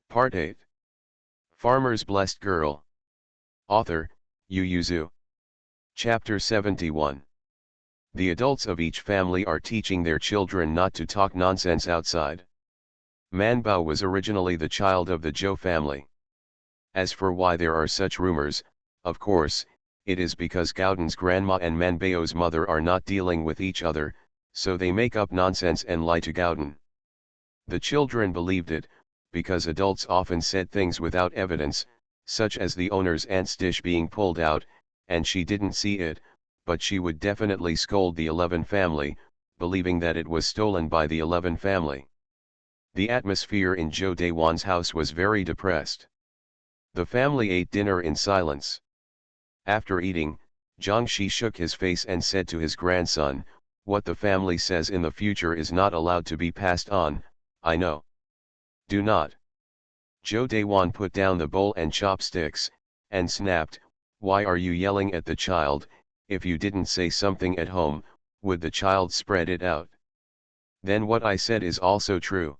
Part 8. Farmer's Blessed Girl. Author, Yu Yuzu. Chapter 71. The adults of each family are teaching their children not to talk nonsense outside. Manbao was originally the child of the Zhou family. As for why there are such rumors, of course, it is because Gaodan's grandma and Manbao's mother are not dealing with each other, so they make up nonsense and lie to Gaodan. The children believed it, because adults often said things without evidence, such as the owner's aunt's dish being pulled out, and she didn't see it, but she would definitely scold the 11 family, believing that it was stolen by the 11 family. The atmosphere in Zhou Dayuan's house was very depressed. The family ate dinner in silence. After eating, Zhang Shi shook his face and said to his grandson, "What the family says in the future is not allowed to be passed on, I know." "Do not." Zhou Dayuan put down the bowl and chopsticks, and snapped, "Why are you yelling at the child? If you didn't say something at home, would the child spread it out? Then what I said is also true."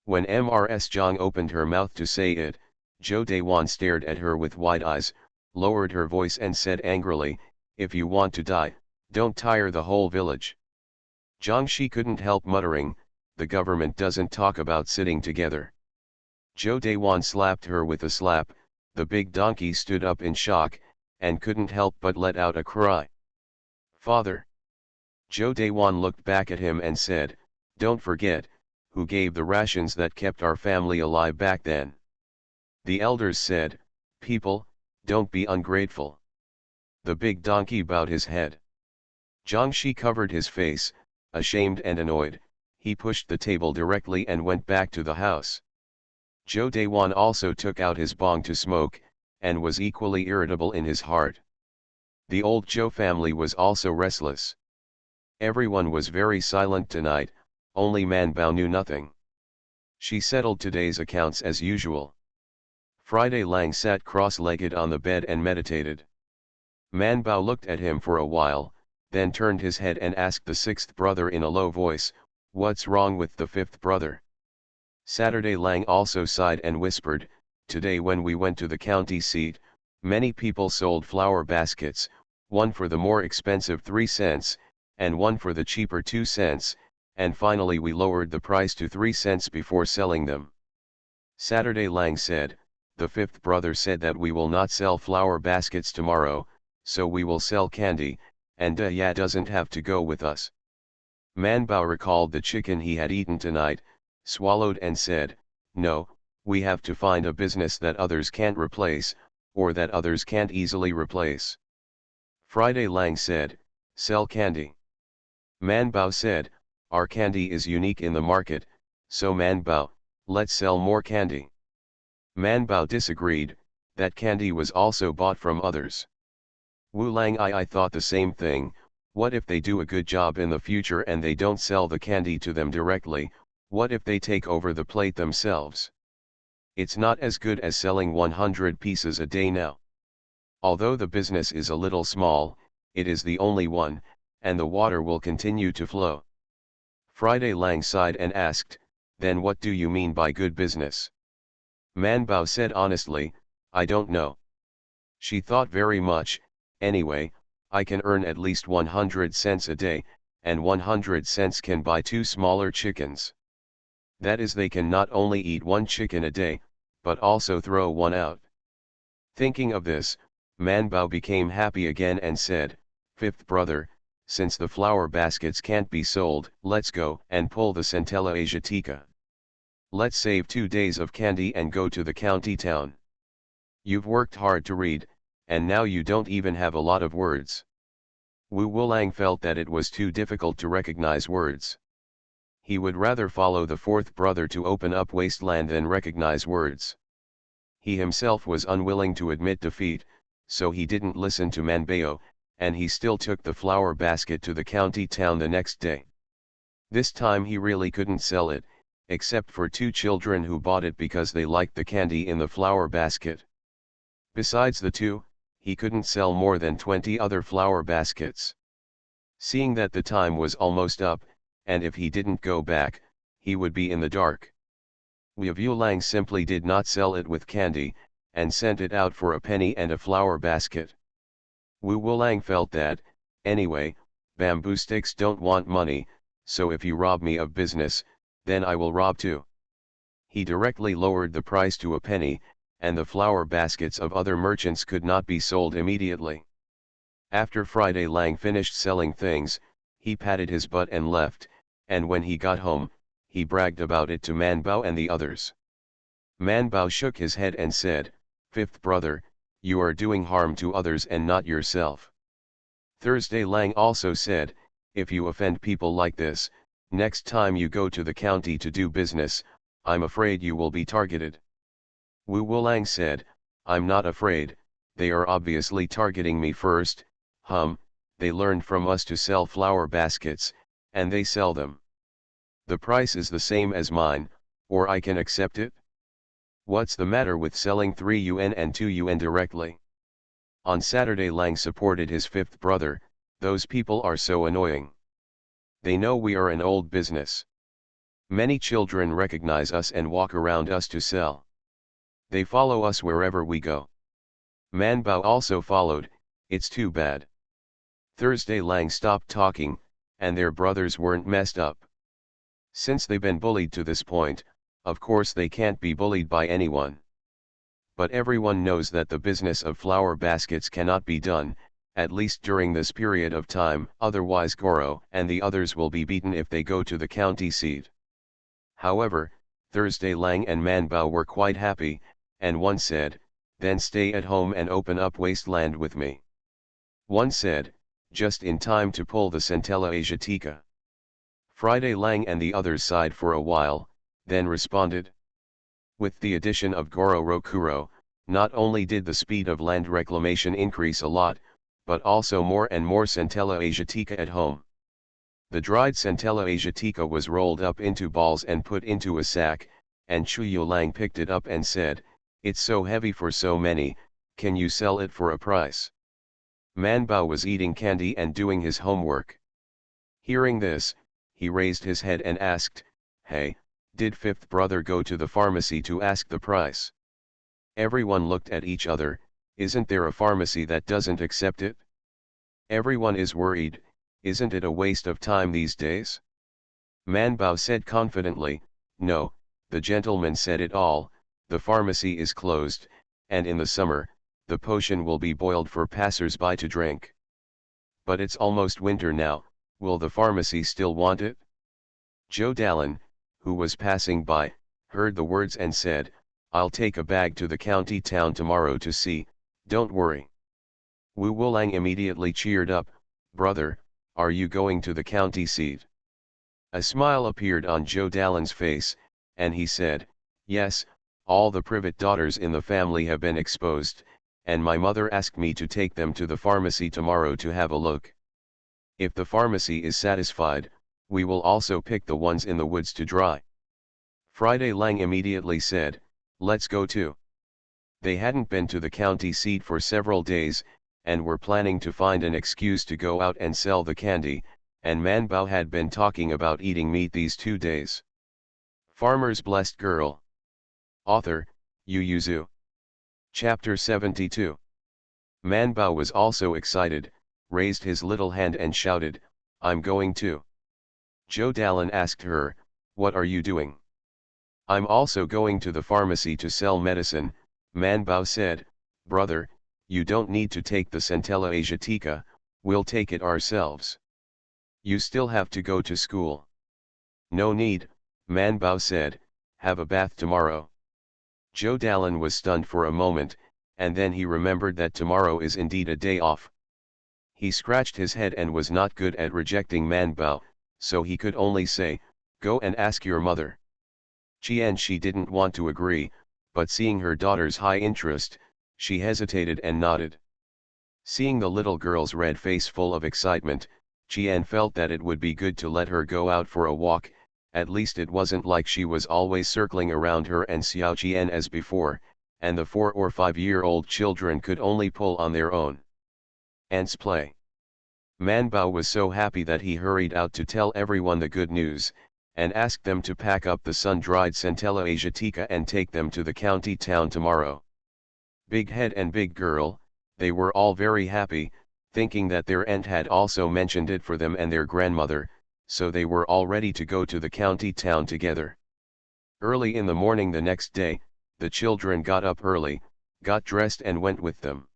When Mrs. Zhang opened her mouth to say it, Zhou Dayuan stared at her with wide eyes, lowered her voice and said angrily, "If you want to die, don't tire the whole village." Zhang Shi couldn't help muttering, "The government doesn't talk about sitting together." Zhou Dayuan slapped her with a slap. The big donkey stood up in shock, and couldn't help but let out a cry. "Father!" Zhou Dayuan looked back at him and said, "Don't forget, who gave the rations that kept our family alive back then?" The elders said, "People, don't be ungrateful." The big donkey bowed his head. Zhang Shi covered his face, ashamed and annoyed. He pushed the table directly and went back to the house. Zhou Dayuan also took out his bong to smoke, and was equally irritable in his heart. The old Zhou family was also restless. Everyone was very silent tonight, only Manbao knew nothing. She settled today's accounts as usual. Friday Lang sat cross-legged on the bed and meditated. Manbao looked at him for a while, then turned his head and asked the sixth brother in a low voice, "What's wrong with the fifth brother?" Saturday Lang also sighed and whispered, "Today when we went to the county seat, many people sold flower baskets, one for the more expensive 3 cents, and one for the cheaper 2 cents, and finally we lowered the price to 3 cents before selling them." Saturday Lang said, "The fifth brother said that we will not sell flower baskets tomorrow, so we will sell candy, and Ya doesn't have to go with us." Manbao recalled the chicken he had eaten tonight, swallowed and said, "No, we have to find a business that others can't replace, or that others can't easily replace." Friday Lang said, "Sell candy." Manbao said, "Our candy is unique in the market, so Manbao, let's sell more candy." Manbao disagreed, that candy was also bought from others. Wu Lang I thought the same thing. What if they do a good job in the future and they don't sell the candy to them directly? What if they take over the plate themselves? It's not as good as selling 100 pieces a day now. Although the business is a little small, it is the only one, and the water will continue to flow. Friday Lang sighed and asked, "Then what do you mean by good business?" Manbao said honestly, "I don't know." She thought very much. "Anyway, I can earn at least 100 cents a day, and 100 cents can buy 2 smaller chickens. That is, they can not only eat 1 chicken a day, but also throw 1 out." Thinking of this, Manbao became happy again and said, "Fifth brother, since the flower baskets can't be sold, let's go and pull the Centella Asiatica. Let's save 2 days of candy and go to the county town. You've worked hard to read, and now you don't even have a lot of words." Wu Wulang felt that it was too difficult to recognize words. He would rather follow the fourth brother to open up wasteland than recognize words. He himself was unwilling to admit defeat, so he didn't listen to Manbao, and he still took the flower basket to the county town the next day. This time he really couldn't sell it, except for 2 children who bought it because they liked the candy in the flower basket. Besides the 2, he couldn't sell more than 20 other flower baskets. Seeing that the time was almost up, and if he didn't go back, he would be in the dark. Liu Lang simply did not sell it with candy, and sent it out for a penny and a flower basket. Wu Wulang felt that, anyway, bamboo sticks don't want money, so if you rob me of business, then I will rob too. He directly lowered the price to a penny, and the flower baskets of other merchants could not be sold immediately. After Friday Lang finished selling things, he patted his butt and left, and when he got home, he bragged about it to Manbao and the others. Manbao shook his head and said, "Fifth brother, you are doing harm to others and not yourself." Thursday Lang also said, "If you offend people like this, next time you go to the county to do business, I'm afraid you will be targeted." Wu Wulang said, "I'm not afraid, they are obviously targeting me first. They learned from us to sell flower baskets, and they sell them. The price is the same as mine, or I can accept it. What's the matter with selling 3 yuan and 2 yuan directly?" On Saturday Lang supported his fifth brother, "Those people are so annoying. They know we are an old business. Many children recognize us and walk around us to sell. They follow us wherever we go." Manbao also followed, "It's too bad." Thursday Lang stopped talking, and their brothers weren't messed up. Since they've been bullied to this point, of course they can't be bullied by anyone. But everyone knows that the business of flower baskets cannot be done, at least during this period of time, otherwise Goro and the others will be beaten if they go to the county seat. However, Thursday Lang and Manbao were quite happy, and one said, "Then stay at home and open up wasteland with me." One said, "Just in time to pull the Centella Asiatica." Friday Lang and the others sighed for a while, then responded. With the addition of Goro Rokuro, not only did the speed of land reclamation increase a lot, but also more and more Centella Asiatica at home. The dried Centella Asiatica was rolled up into balls and put into a sack, and Chu Yulang picked it up and said, "It's so heavy for so many, can you sell it for a price?" Manbao was eating candy and doing his homework. Hearing this, he raised his head and asked, "Hey, did fifth brother go to the pharmacy to ask the price?" Everyone looked at each other. Isn't there a pharmacy that doesn't accept it? Everyone is worried, isn't it a waste of time these days? Manbao said confidently, "No, the gentleman said it all, the pharmacy is closed, and in the summer, the potion will be boiled for passers-by to drink. But it's almost winter now, will the pharmacy still want it?" Zhou Dalin, who was passing by, heard the words and said, "I'll take a bag to the county town tomorrow to see, don't worry." Wu Wulang immediately cheered up, "Brother, are you going to the county seat?" A smile appeared on Zhou Dalin's face, and he said, "Yes, all the privet daughters in the family have been exposed, and my mother asked me to take them to the pharmacy tomorrow to have a look. If the pharmacy is satisfied, we will also pick the ones in the woods to dry." Friday Lang immediately said, "Let's go too." They hadn't been to the county seat for several days, and were planning to find an excuse to go out and sell the candy, and Manbao had been talking about eating meat these 2 days. Farmer's Blessed Girl. Author, Yu Yuzu. Chapter 72. Manbao was also excited, raised his little hand and shouted, "I'm going too." Zhou Dalin asked her, "What are you doing?" "I'm also going to the pharmacy to sell medicine," Manbao said. "Brother, you don't need to take the Centella Asiatica, we'll take it ourselves. You still have to go to school." "No need," Manbao said, "have a bath tomorrow." Zhou Dalin was stunned for a moment, and then he remembered that tomorrow is indeed a day off. He scratched his head and was not good at rejecting Manbao, so he could only say, "Go and ask your mother." She didn't want to agree, but seeing her daughter's high interest, she hesitated and nodded. Seeing the little girl's red face full of excitement, Qian felt that it would be good to let her go out for a walk, at least it wasn't like she was always circling around her and Xiao Qian as before, and the 4 or 5-year-old children could only pull on their own. Ants play. Manbao was so happy that he hurried out to tell everyone the good news, and asked them to pack up the sun-dried centella asiatica and take them to the county town tomorrow. Big Head and Big Girl, they were all very happy, thinking that their aunt had also mentioned it for them and their grandmother, so they were all ready to go to the county town together. Early in the morning the next day, the children got up early, got dressed and went with them.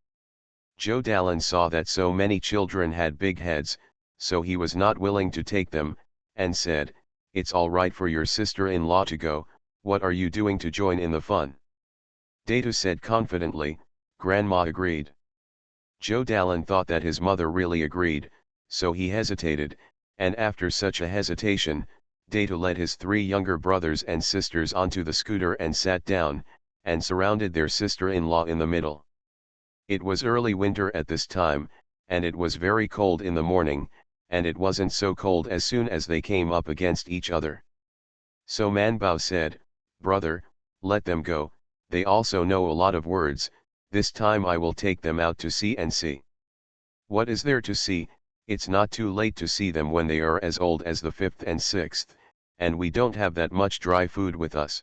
Joe Dallin saw that so many children had big heads, so he was not willing to take them, and said, "It's all right for your sister-in-law to go, what are you doing to join in the fun?" Data said confidently, "Grandma agreed." Joe Dallin thought that his mother really agreed, so he hesitated, and after such a hesitation, Data led his 3 younger brothers and sisters onto the scooter and sat down, and surrounded their sister-in-law in the middle. It was early winter at this time, and it was very cold in the morning, and it wasn't so cold as soon as they came up against each other. So Manbao said, "Brother, let them go, they also know a lot of words, this time I will take them out to sea and see." "What is there to see? It's not too late to see them when they are as old as the 5th and 6th, and we don't have that much dry food with us."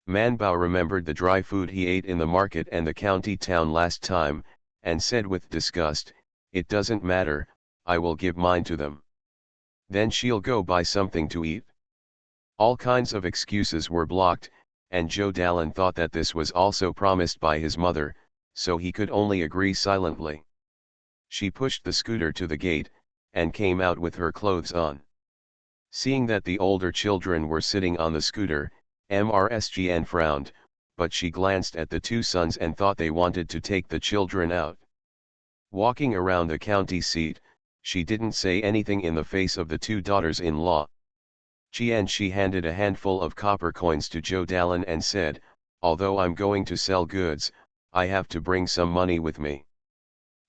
Manbao remembered the dry food he ate in the market and the county town last time, and said with disgust, "It doesn't matter, I will give mine to them. Then she'll go buy something to eat." All kinds of excuses were blocked, and Joe Dallin thought that this was also promised by his mother, so he could only agree silently. She pushed the scooter to the gate, and came out with her clothes on. Seeing that the older children were sitting on the scooter, Mrsgn frowned, but she glanced at the 2 sons and thought they wanted to take the children out. Walking around the county seat, she didn't say anything in the face of the 2 daughters-in-law. She handed a handful of copper coins to Joe Dallin and said, "Although I'm going to sell goods, I have to bring some money with me.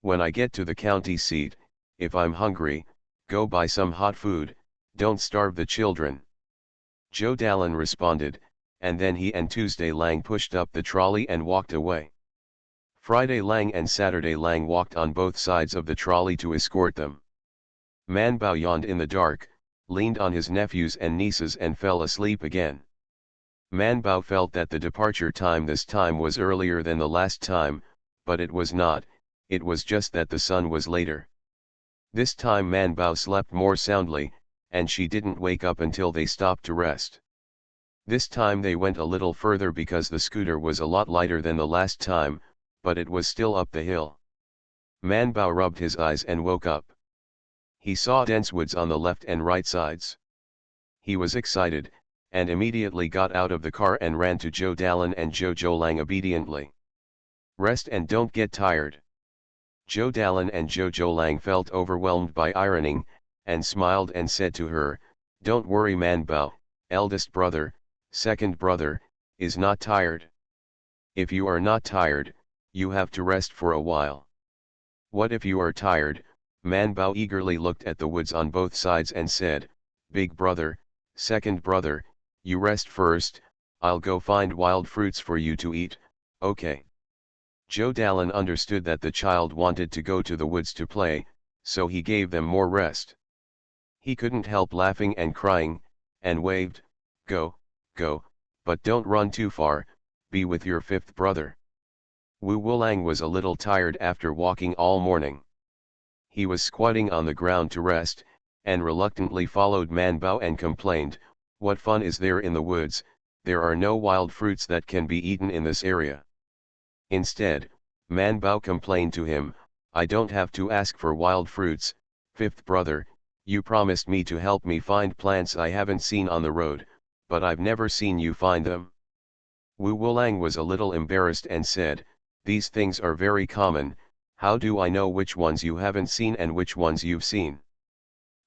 When I get to the county seat, if I'm hungry, go buy some hot food, don't starve the children." Joe Dallin responded, and then he and Tuesday Lang pushed up the trolley and walked away. Friday Lang and Saturday Lang walked on both sides of the trolley to escort them. Manbao yawned in the dark, leaned on his nephews and nieces and fell asleep again. Manbao felt that the departure time this time was earlier than the last time, but it was not, it was just that the sun was later. This time Manbao slept more soundly, and she didn't wake up until they stopped to rest. This time they went a little further because the scooter was a lot lighter than the last time, but it was still up the hill. Manbao rubbed his eyes and woke up. He saw dense woods on the left and right sides. He was excited, and immediately got out of the car and ran to Joe Dallin and Joe Lang obediently. "Rest and don't get tired." Joe Dallin and Joe Lang felt overwhelmed by ironing, and smiled and said to her, "Don't worry Manbao, eldest brother, second brother, is not tired. If you are not tired, you have to rest for a while." "What if you are tired?" Manbao eagerly looked at the woods on both sides and said, "Big brother, second brother, you rest first, I'll go find wild fruits for you to eat, okay?" Joe Dallin understood that the child wanted to go to the woods to play, so he gave them more rest. He couldn't help laughing and crying, and waved, "Go, go, but don't run too far, be with your 5th brother." Wu Wulang was a little tired after walking all morning. He was squatting on the ground to rest, and reluctantly followed Manbao and complained, "What fun is there in the woods, there are no wild fruits that can be eaten in this area." Instead, Manbao complained to him, "I don't have to ask for wild fruits, 5th brother, you promised me to help me find plants I haven't seen on the road, but I've never seen you find them." Wu Wulang was a little embarrassed and said, "These things are very common, how do I know which ones you haven't seen and which ones you've seen?"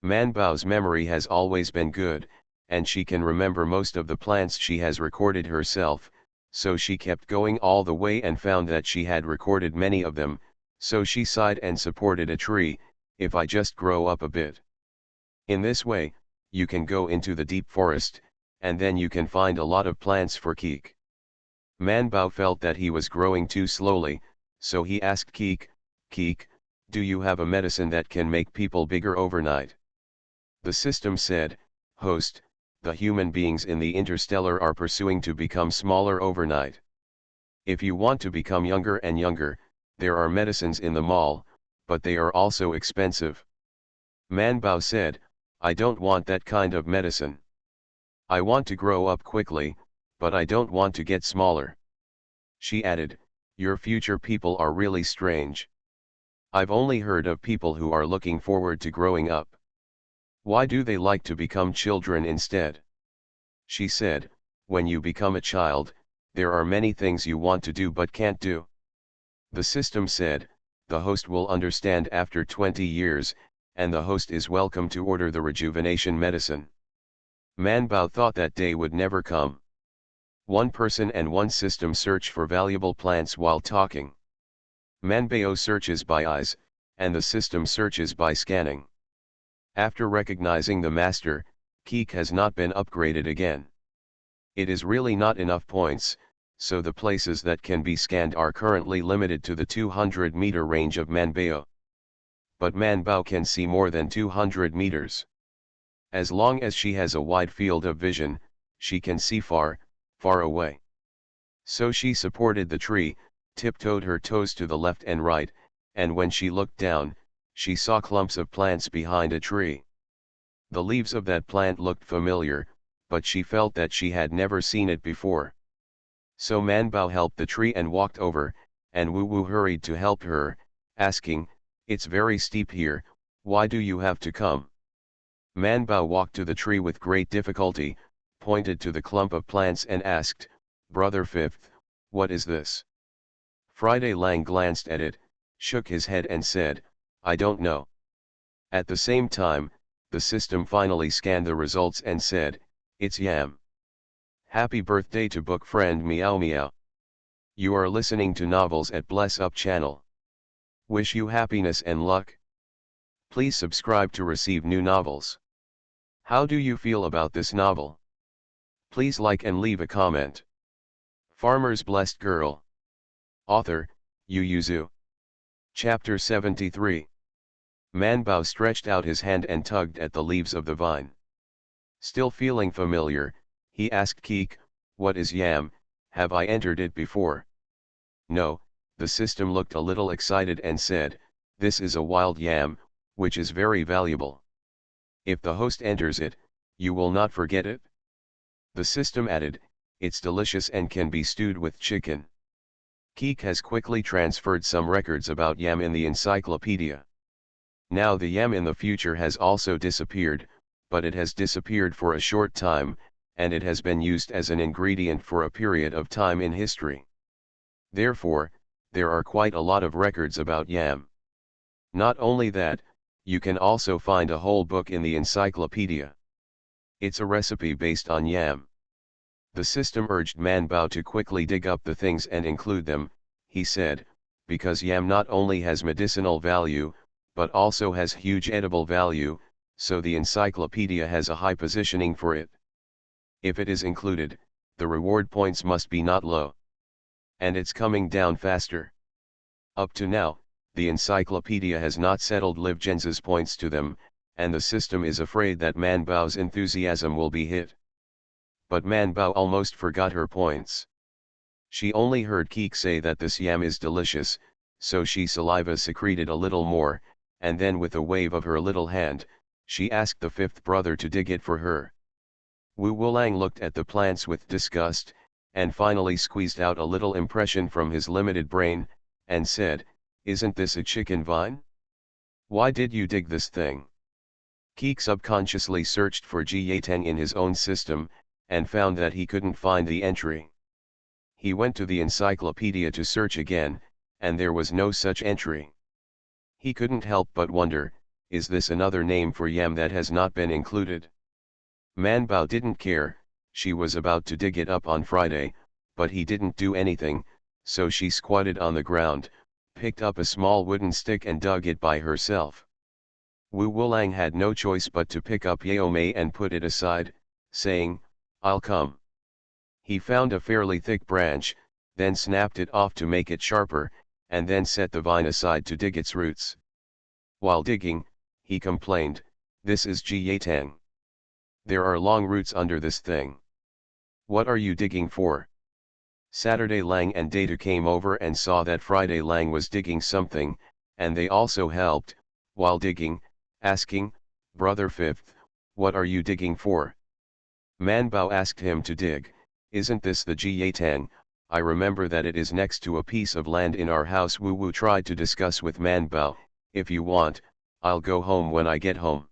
Manbao's memory has always been good, and she can remember most of the plants she has recorded herself, so she kept going all the way and found that she had recorded many of them, so she sighed and supported a tree, "If I just grow up a bit. In this way, you can go into the deep forest, and then you can find a lot of plants for Keek." Manbao felt that he was growing too slowly, so he asked Keek, "Keek, do you have a medicine that can make people bigger overnight?" The system said, "Host, the human beings in the interstellar are pursuing to become smaller overnight. If you want to become younger and younger, there are medicines in the mall, but they are also expensive. Man Bao said, I don't want that kind of medicine. I want to grow up quickly, but I don't want to get smaller. She added, your future people are really strange. I've only heard of people who are looking forward to growing up. Why do they like to become children instead? She said, when you become a child, there are many things you want to do but can't do. The system said, the host will understand after 20 years, and the host is welcome to order the rejuvenation medicine. Man Bao thought that day would never come. One person and one system search for valuable plants while talking. Man Bao searches by eyes, and the system searches by scanning. After recognizing the master, Keek has not been upgraded again. It is really not enough points, so the places that can be scanned are currently limited to the 200-meter range of Man Bao. But Man Bao can see more than 200 meters. As long as she has a wide field of vision, she can see far, far away. So she supported the tree, tiptoed her toes to the left and right, and when she looked down, she saw clumps of plants behind a tree. The leaves of that plant looked familiar, but she felt that she had never seen it before. So Man Bao helped the tree and walked over, and Wu Wu hurried to help her, asking, it's very steep here, why do you have to come? Man Bao walked to the tree with great difficulty, pointed to the clump of plants and asked, Brother Fifth, what is this? Friday Lang glanced at it, shook his head and said, I don't know. At the same time, the system finally scanned the results and said, it's yam. Happy birthday to book friend Meow Meow. You are listening to novels at Bless Up channel. Wish you happiness and luck. Please subscribe to receive new novels. How do you feel about this novel? Please like and leave a comment. Farmer's Blessed Girl. Author, Yu Yuzu. Chapter 73. Man Bao stretched out his hand and tugged at the leaves of the vine. Still feeling familiar, he asked Keek, what is yam, have I entered it before? No, the system looked a little excited and said, this is a wild yam, which is very valuable. If the host enters it, you will not forget it. The system added, it's delicious and can be stewed with chicken. Keek has quickly transferred some records about yam in the encyclopedia. Now the yam in the future has also disappeared, but it has disappeared for a short time, and it has been used as an ingredient for a period of time in history. Therefore, there are quite a lot of records about yam. Not only that, you can also find a whole book in the encyclopedia. It's a recipe based on yam. The system urged Man Bao to quickly dig up the things and include them, he said, because yam not only has medicinal value, but also has huge edible value, so the encyclopedia has a high positioning for it. If it is included, the reward points must be not low. And it's coming down faster. Up to now, the encyclopedia has not settled Liv Genz's points to them, and the system is afraid that Man Bao's enthusiasm will be hit. But Man Bao almost forgot her points. She only heard Keek say that this yam is delicious, so she saliva secreted a little more, and then with a wave of her little hand, she asked the fifth brother to dig it for her. Wu Wulang looked at the plants with disgust, and finally squeezed out a little impression from his limited brain, and said, isn't this a chicken vine? Why did you dig this thing? Keek subconsciously searched for Jiyateng in his own system, and found that he couldn't find the entry. He went to the encyclopedia to search again, and there was no such entry. He couldn't help but wonder, is this another name for yam that has not been included? Man Bao didn't care, she was about to dig it up on Friday, but he didn't do anything, so she squatted on the ground, picked up a small wooden stick and dug it by herself. Wu Wulang had no choice but to pick up Yao Mei and put it aside, saying, I'll come. He found a fairly thick branch, then snapped it off to make it sharper, and then set the vine aside to dig its roots. While digging, he complained, this is Jiyateng. There are long roots under this thing. What are you digging for? Saturday Lang and Data came over and saw that Friday Lang was digging something, and they also helped, while digging, asking, Brother Fifth, what are you digging for? Manbao asked him to dig, isn't this the Jiatang? I remember that it is next to a piece of land in our house. Wu Wu tried to discuss with Manbao, if you want, I'll go home when I get home.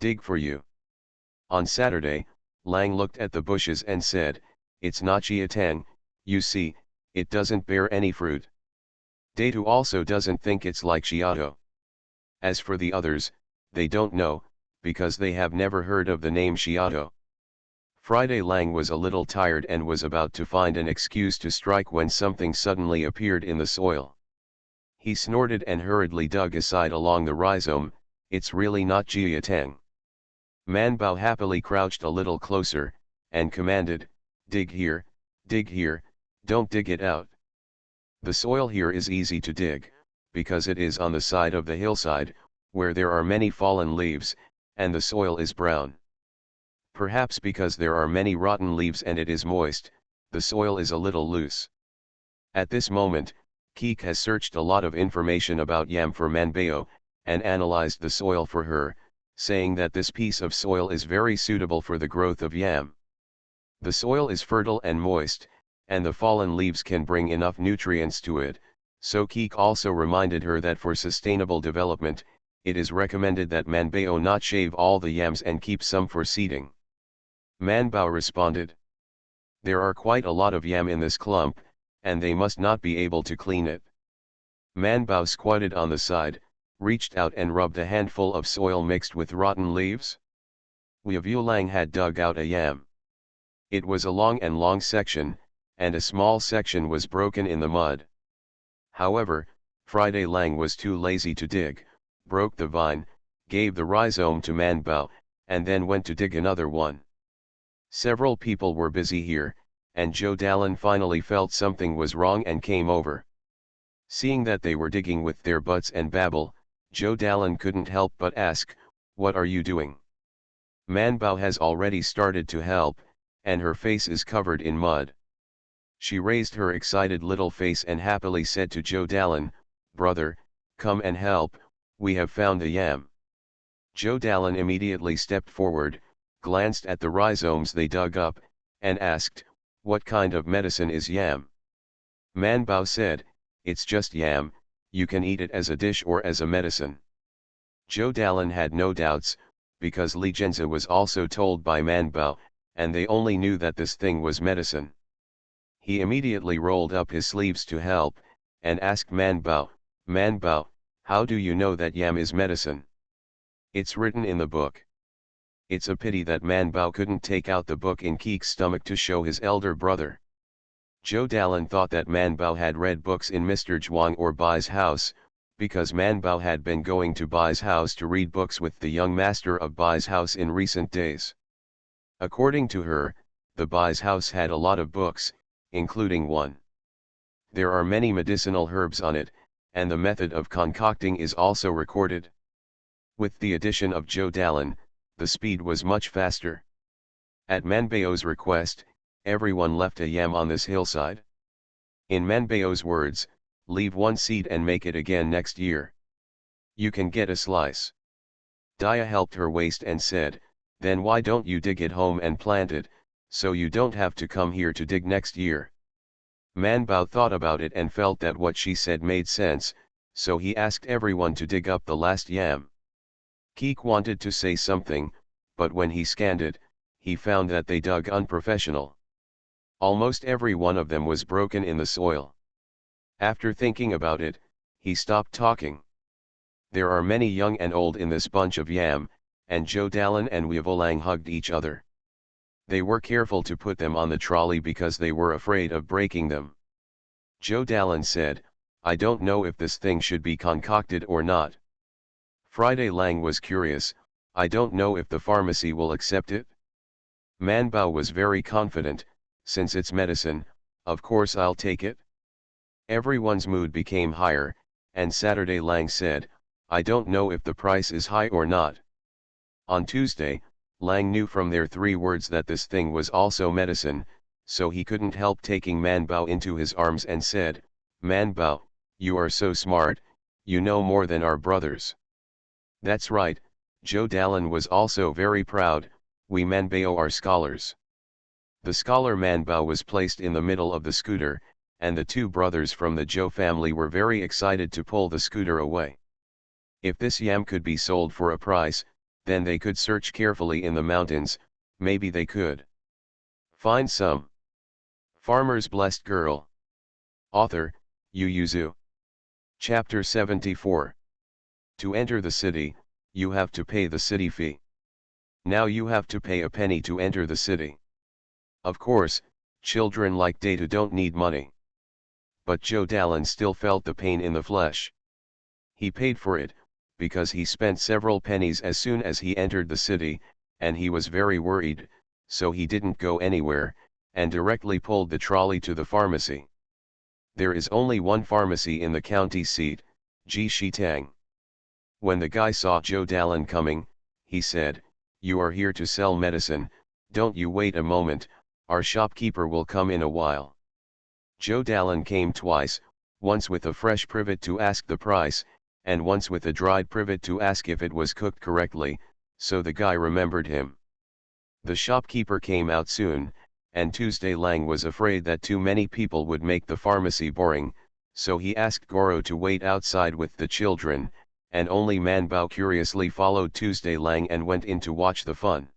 Dig for you. On Saturday, Lang looked at the bushes and said, it's not Jiatang, you see, it doesn't bear any fruit. Datu also doesn't think it's like Xiaoto. As for the others, they don't know, because they have never heard of the name Xiaoto. Friday Lang was a little tired and was about to find an excuse to strike when something suddenly appeared in the soil. He snorted and hurriedly dug aside along the rhizome, it's really not Jiatang. Manbao happily crouched a little closer, and commanded, dig here, don't dig it out. The soil here is easy to dig, because it is on the side of the hillside, where there are many fallen leaves, and the soil is brown. Perhaps because there are many rotten leaves and it is moist, the soil is a little loose. At this moment, Keek has searched a lot of information about yam for Manbao, and analyzed the soil for her, saying that this piece of soil is very suitable for the growth of yam. The soil is fertile and moist, and the fallen leaves can bring enough nutrients to it, so Keek also reminded her that for sustainable development, it is recommended that Manbao not shave all the yams and keep some for seeding. Manbao responded. There are quite a lot of yam in this clump, and they must not be able to clean it. Manbao squatted on the side, reached out and rubbed a handful of soil mixed with rotten leaves. Wu Lang had dug out a yam. It was a long section, and a small section was broken in the mud. However, Friday Lang was too lazy to dig, broke the vine, gave the rhizome to Manbao, and then went to dig another one. Several people were busy here, and Zhou Dalin finally felt something was wrong and came over. Seeing that they were digging with their butts and babble, Zhou Dalin couldn't help but ask, what are you doing? Manbao has already started to help, and her face is covered in mud. She raised her excited little face and happily said to Zhou Dalin, brother, come and help, we have found a yam. Zhou Dalin immediately stepped forward, glanced at the rhizomes they dug up, and asked, what kind of medicine is yam? Manbao said, it's just yam, you can eat it as a dish or as a medicine. Zhou Dalin had no doubts, because Li Zhenzi was also told by Manbao, and they only knew that this thing was medicine. He immediately rolled up his sleeves to help, and asked Manbao, how do you know that yam is medicine? It's written in the book. It's a pity that Manbao couldn't take out the book in Keek's stomach to show his elder brother. Zhou Dalin thought that Manbao had read books in Mr. Zhuang or Bai's house, because Manbao had been going to Bai's house to read books with the young master of Bai's house in recent days. According to her, the Bai's house had a lot of books, including one. There are many medicinal herbs on it, and the method of concocting is also recorded. With the addition of Zhou Dalin, the speed was much faster. At Manbao's request, everyone left a yam on this hillside. In Manbao's words, leave one seed and make it again next year. You can get a slice. Dia helped her waist and said, then why don't you dig it home and plant it, so you don't have to come here to dig next year. Manbao thought about it and felt that what she said made sense, so he asked everyone to dig up the last yam. Keek wanted to say something, but when he scanned it, he found that they dug unprofessional. Almost every one of them was broken in the soil. After thinking about it, he stopped talking. There are many young and old in this bunch of yam, and Zhou Dalin and Wu Lang hugged each other. They were careful to put them on the trolley because they were afraid of breaking them. Zhou Dalin said, I don't know if this thing should be concocted or not. Friday Lang was curious, I don't know if the pharmacy will accept it. Manbao was very confident, since it's medicine, of course I'll take it. Everyone's mood became higher, and Saturday Lang said, I don't know if the price is high or not. On Tuesday, Lang knew from their 3 words that this thing was also medicine, so he couldn't help taking Man Bao into his arms and said, "Man Bao, you are so smart, you know more than our brothers." That's right, Zhou Dalin was also very proud, "We Man Bao are scholars." The scholar Man Bao was placed in the middle of the scooter, and the 2 brothers from the Zhou family were very excited to pull the scooter away. If this yam could be sold for a price, then they could search carefully in the mountains, maybe they could find some. Farmer's Blessed Girl. Author, Yu Yuzu. Chapter 74. To enter the city, you have to pay the city fee. Now you have to pay a penny to enter the city. Of course, children like Data don't need money. But Zhou Dalin still felt the pain in the flesh. He paid for it, because he spent several pennies as soon as he entered the city, and he was very worried, so he didn't go anywhere, and directly pulled the trolley to the pharmacy. There is only one pharmacy in the county seat, Jishitang. When the guy saw Zhou Dalin coming, he said, "You are here to sell medicine, don't you wait a moment, our shopkeeper will come in a while." Zhou Dalin came twice, once with a fresh privet to ask the price, and once with a dried privet to ask if it was cooked correctly, so the guy remembered him. The shopkeeper came out soon, and Tuesday Lang was afraid that too many people would make the pharmacy boring, so he asked Goro to wait outside with the children, and only Man Bao curiously followed Tuesday Lang and went in to watch the fun.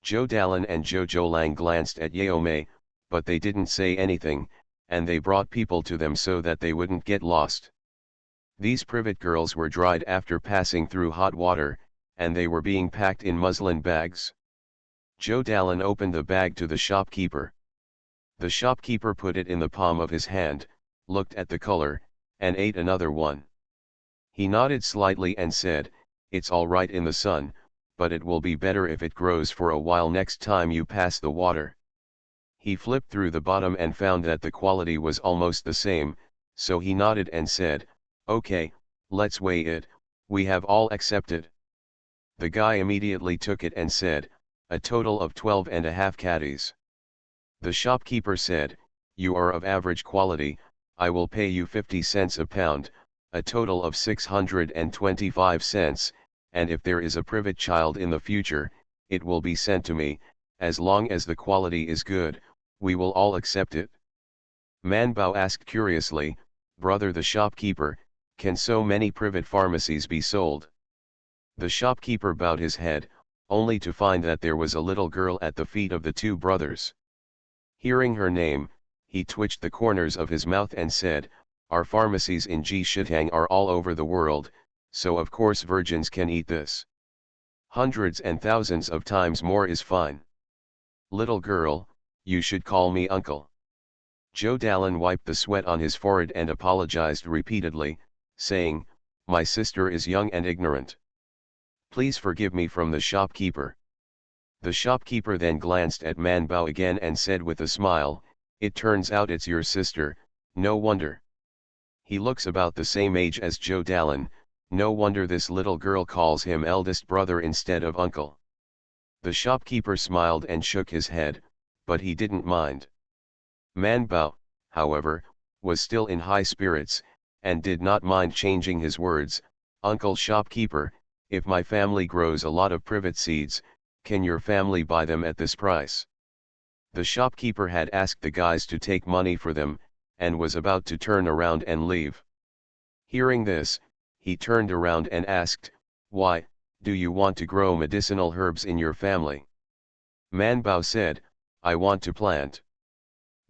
Zhou Dalin and Zhou Lang glanced at Yao Mei, but they didn't say anything, and they brought people to them so that they wouldn't get lost. These privet girls were dried after passing through hot water, and they were being packed in muslin bags. Zhou Dalin opened the bag to the shopkeeper. The shopkeeper put it in the palm of his hand, looked at the color, and ate another one. He nodded slightly and said, "It's all right in the sun, but it will be better if it grows for a while next time you pass the water." He flipped through the bottom and found that the quality was almost the same, so he nodded and said, "Okay, let's weigh it, we have all accepted." The guy immediately took it and said, "A total of 12.5 caddies." The shopkeeper said, "You are of average quality, I will pay you 50 cents a pound, a total of 625 cents, and if there is a privet child in the future, it will be sent to me, as long as the quality is good, we will all accept it." Man Bao asked curiously, "Brother the shopkeeper, can so many privet pharmacies be sold?" The shopkeeper bowed his head, only to find that there was a little girl at the feet of the 2 brothers. Hearing her name, he twitched the corners of his mouth and said, "Our pharmacies in Jishitang are all over the world, so of course virgins can eat this. Hundreds and thousands of times more is fine. Little girl, you should call me uncle." Zhou Dalin wiped the sweat on his forehead and apologized repeatedly, saying, "My sister is young and ignorant. Please forgive me from the shopkeeper." The shopkeeper then glanced at Man Bao again and said with a smile, "It turns out it's your sister, no wonder. He looks about the same age as Zhou Dalin, no wonder this little girl calls him eldest brother instead of uncle." The shopkeeper smiled and shook his head, but he didn't mind. Man Bao, however, was still in high spirits, and did not mind changing his words, "Uncle shopkeeper, if my family grows a lot of privet seeds, can your family buy them at this price?" The shopkeeper had asked the guys to take money for them, and was about to turn around and leave. Hearing this, he turned around and asked, "Why, do you want to grow medicinal herbs in your family?" Man Bao said, "I want to plant."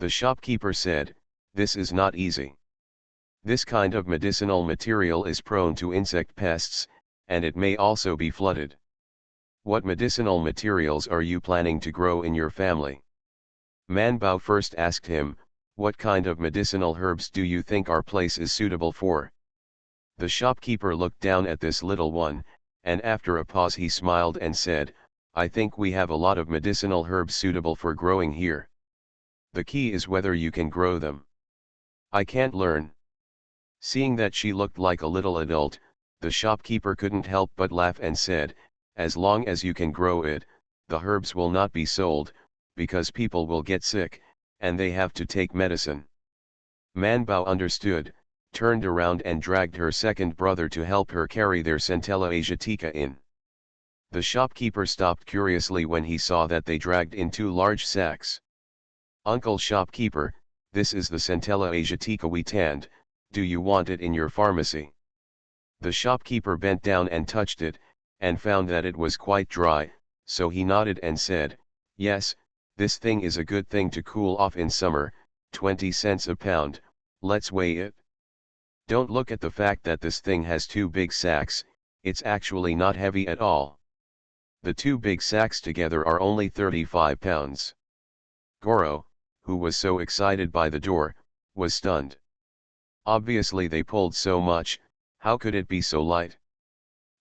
The shopkeeper said, "This is not easy. This kind of medicinal material is prone to insect pests, and it may also be flooded. What medicinal materials are you planning to grow in your family?" Man Bao first asked him, "What kind of medicinal herbs do you think our place is suitable for?" The shopkeeper looked down at this little one, and after a pause he smiled and said, "I think we have a lot of medicinal herbs suitable for growing here. The key is whether you can grow them." "I can't learn." Seeing that she looked like a little adult, the shopkeeper couldn't help but laugh and said, "As long as you can grow it, the herbs will not be sold, because people will get sick, and they have to take medicine. Manbao understood, turned around and dragged her second brother to help her carry their centella asiatica in. The shopkeeper stopped curiously when he saw that they dragged in 2 large sacks. "Uncle shopkeeper, this is the centella asiatica we tanned, do you want it in your pharmacy?" The shopkeeper bent down and touched it, and found that it was quite dry, so he nodded and said, "Yes, this thing is a good thing to cool off in summer, 20 cents a pound, let's weigh it." "Don't look at the fact that this thing has 2 big sacks, it's actually not heavy at all. The 2 big sacks together are only 35 pounds. Goro, who was so excited by the door, was stunned. Obviously they pulled so much, how could it be so light?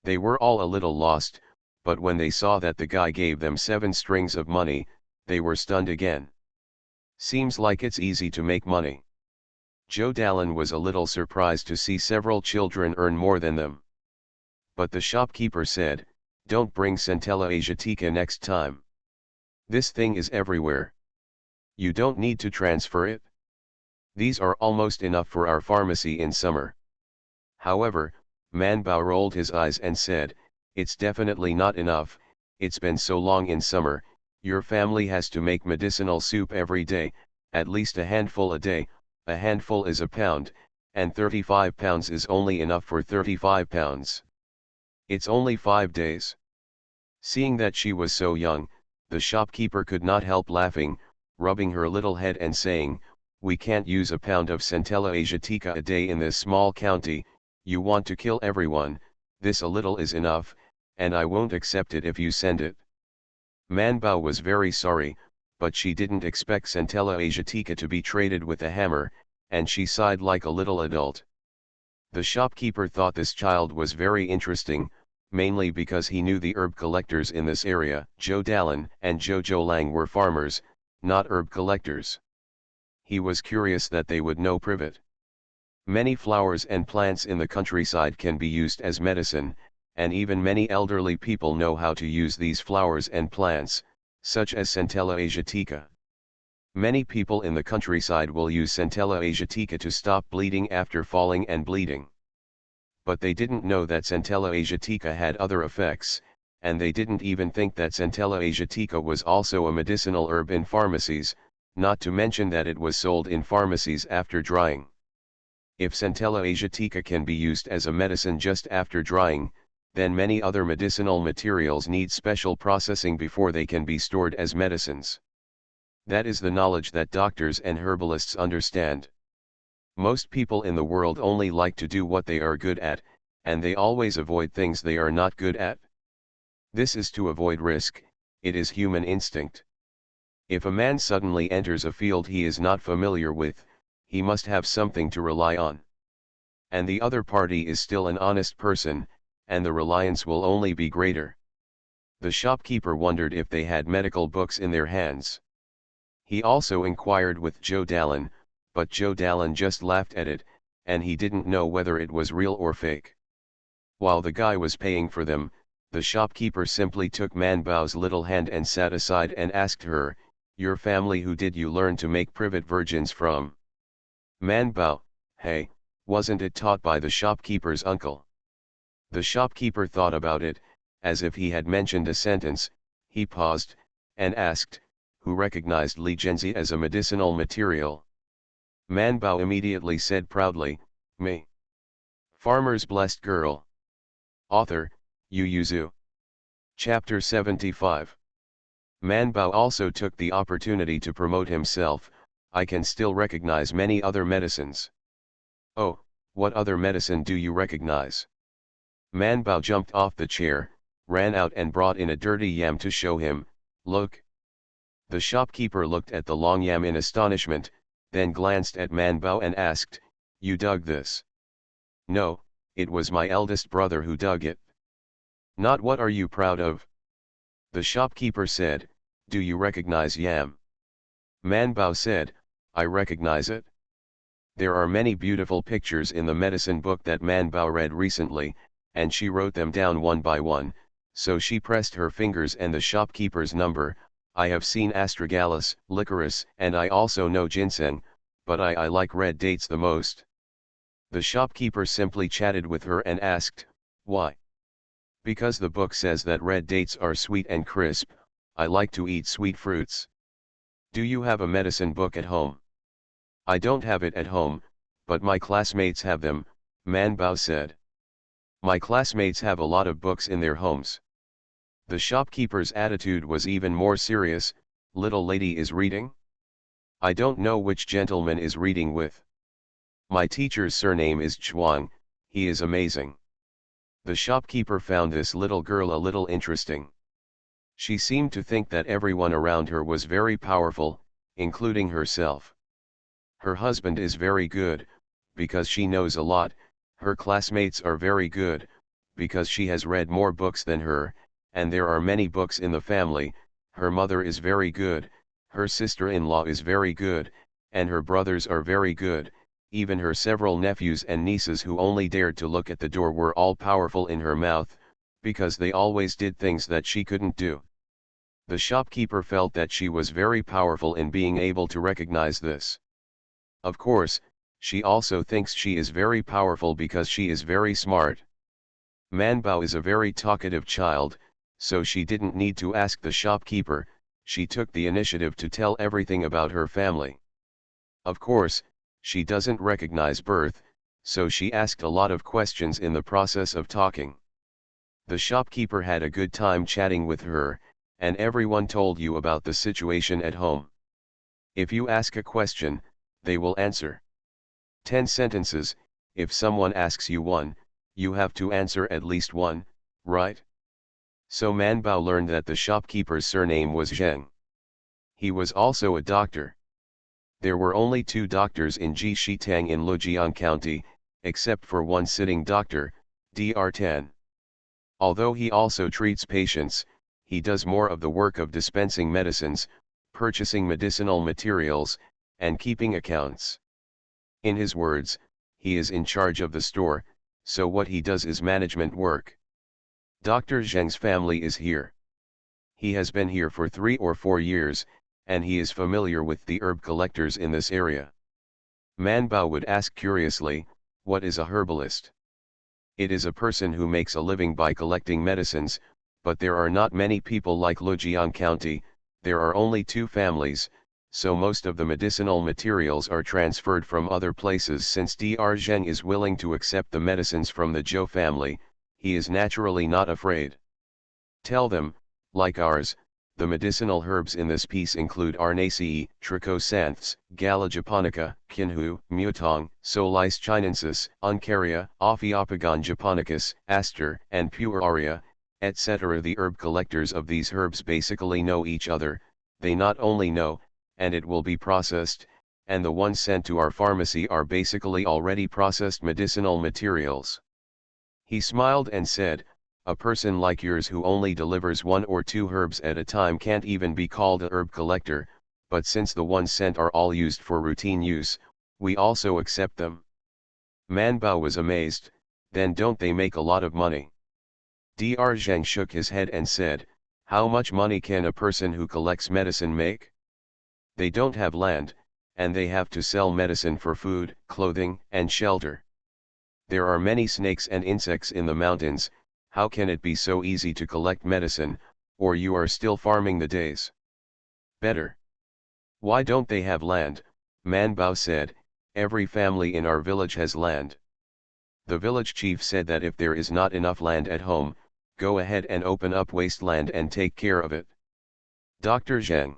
They were all a little lost, but when they saw that the guy gave them 7 strings of money, they were stunned again. Seems like it's easy to make money. Joe Dallin was a little surprised to see several children earn more than them. But the shopkeeper said, "Don't bring centella asiatica next time. This thing is everywhere. You don't need to transfer it. These are almost enough for our pharmacy in summer." However, Manbao rolled his eyes and said, "It's definitely not enough, it's been so long in summer, your family has to make medicinal soup every day, at least a handful a day, a handful is a pound, and 35 pounds is only enough for 35 pounds. It's only 5 days. Seeing that she was so young, the shopkeeper could not help laughing, rubbing her little head and saying, "We can't use a pound of centella asiatica a day in this small county, you want to kill everyone, this a little is enough, and I won't accept it if you send it." Manbao was very sorry, but she didn't expect centella asiatica to be traded with a hammer, and she sighed like a little adult. The shopkeeper thought this child was very interesting, mainly because he knew the herb collectors in this area. Joe Dallin and Jojo Lang were farmers, not herb collectors. He was curious that they would know privet. Many flowers and plants in the countryside can be used as medicine, and even many elderly people know how to use these flowers and plants, such as centella asiatica. Many people in the countryside will use centella asiatica to stop bleeding after falling and bleeding. But they didn't know that centella asiatica had other effects, and they didn't even think that centella asiatica was also a medicinal herb in pharmacies, not to mention that it was sold in pharmacies after drying. If centella asiatica can be used as a medicine just after drying, then many other medicinal materials need special processing before they can be stored as medicines. That is the knowledge that doctors and herbalists understand. Most people in the world only like to do what they are good at, and they always avoid things they are not good at. This is to avoid risk, it is human instinct. If a man suddenly enters a field he is not familiar with, he must have something to rely on. And the other party is still an honest person, and the reliance will only be greater. The shopkeeper wondered if they had medical books in their hands. He also inquired with Joe Dallin, but Joe Dallin just laughed at it, and he didn't know whether it was real or fake. While the guy was paying for them, the shopkeeper simply took Manbao's little hand and sat aside and asked her, "Your family, who did you learn to make privet virgins from?" Manbao, "Hey, wasn't it taught by the shopkeeper's uncle?" The shopkeeper thought about it, as if he had mentioned a sentence, he paused, and asked, "Who recognized Li Genzi as a medicinal material?" Manbao immediately said proudly, "Me." Farmer's Blessed Girl. Author, Yu Yuzu. Chapter 75. Manbao also took the opportunity to promote himself, "I can still recognize many other medicines." "Oh, what other medicine do you recognize?" Manbao jumped off the chair, ran out and brought in a dirty yam to show him, "Look." The shopkeeper looked at the long yam in astonishment, then glanced at Manbao and asked, "You dug this?" "No, it was my eldest brother who dug it." "Not what are you proud of?" The shopkeeper said, "Do you recognize yam?" Manbao said, "I recognize it." There are many beautiful pictures in the medicine book that Manbao read recently, and she wrote them down one by one, So she pressed her fingers and the shopkeeper's number. I have seen astragalus, licorice, and I also know ginseng, but I like red dates the most. The shopkeeper simply chatted with her and asked, why? Because the book says that red dates are sweet and crisp. I like to eat sweet fruits. Do you have a medicine book at home? I don't have it at home, but my classmates have them, Man Bao said. My classmates have a lot of books in their homes. The shopkeeper's attitude was even more serious. Little lady is reading? I don't know which gentleman is reading with. My teacher's surname is Chuang, he is amazing. The shopkeeper found this little girl a little interesting. She seemed to think that everyone around her was very powerful, including herself. Her husband is very good, because she knows a lot. Her classmates are very good, because she has read more books than her, and there are many books in the family. Her mother is very good, her sister-in-law is very good, and her brothers are very good. Even her several nephews and nieces who only dared to look at the door were all powerful in her mouth, because they always did things that she couldn't do. The shopkeeper felt that she was very powerful in being able to recognize this. Of course, she also thinks she is very powerful because she is very smart. Manbao is a very talkative child, so she didn't need to ask the shopkeeper. She took the initiative to tell everything about her family. Of course, she doesn't recognize birth, so she asked a lot of questions in the process of talking. The shopkeeper had a good time chatting with her, and everyone told you about the situation at home. If you ask a question, they will answer. 10 sentences, if someone asks you one, you have to answer at least one, right? So Manbao learned that the shopkeeper's surname was Zheng. He was also a doctor. There were only 2 doctors in Jishitang in Lujiang County, except for one sitting doctor, Dr. Tan. Although he also treats patients, he does more of the work of dispensing medicines, purchasing medicinal materials, and keeping accounts. In his words, he is in charge of the store, so what he does is management work. Dr. Zheng's family is here. He has been here for 3 or 4 years, and he is familiar with the herb collectors in this area. Manbao would ask curiously, what is a herbalist? It is a person who makes a living by collecting medicines, but there are not many people like Lujiang County. There are only 2 families, so most of the medicinal materials are transferred from other places. Since Dr. Zheng is willing to accept the medicines from the Zhou family, he is naturally not afraid. Tell them, like ours, the medicinal herbs in this piece include Arnaceae, Trichosanths, Gala japonica, Kinhu, Mutong, Solis chinensis, Uncaria, Ophiopogon japonicus, Aster, and Pueraria, etc. The herb collectors of these herbs basically know each other. They not only know, and it will be processed, and the ones sent to our pharmacy are basically already processed medicinal materials. He smiled and said, a person like yours who only delivers 1 or 2 herbs at a time can't even be called a herb collector, but since the ones sent are all used for routine use, we also accept them. Manbao was amazed, then don't they make a lot of money? Dr. Zheng shook his head and said, how much money can a person who collects medicine make? They don't have land, and they have to sell medicine for food, clothing, and shelter. There are many snakes and insects in the mountains. How can it be so easy to collect medicine, or you are still farming the days? Better. Why don't they have land? Manbao said, every family in our village has land. The village chief said that if there is not enough land at home, go ahead and open up wasteland and take care of it. Dr. Zheng.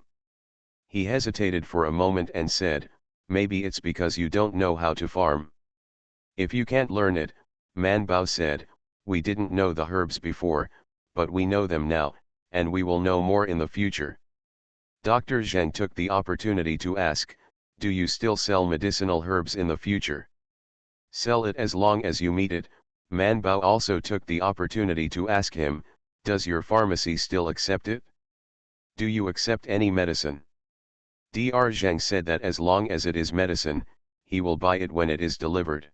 He hesitated for a moment and said, maybe it's because you don't know how to farm. If you can't learn it, Manbao said, we didn't know the herbs before, but we know them now, and we will know more in the future. Dr. Zheng took the opportunity to ask, do you still sell medicinal herbs in the future? Sell it as long as you meet it. Manbao also took the opportunity to ask him, does your pharmacy still accept it? Do you accept any medicine? Dr. Zheng said that as long as it is medicine, he will buy it when it is delivered.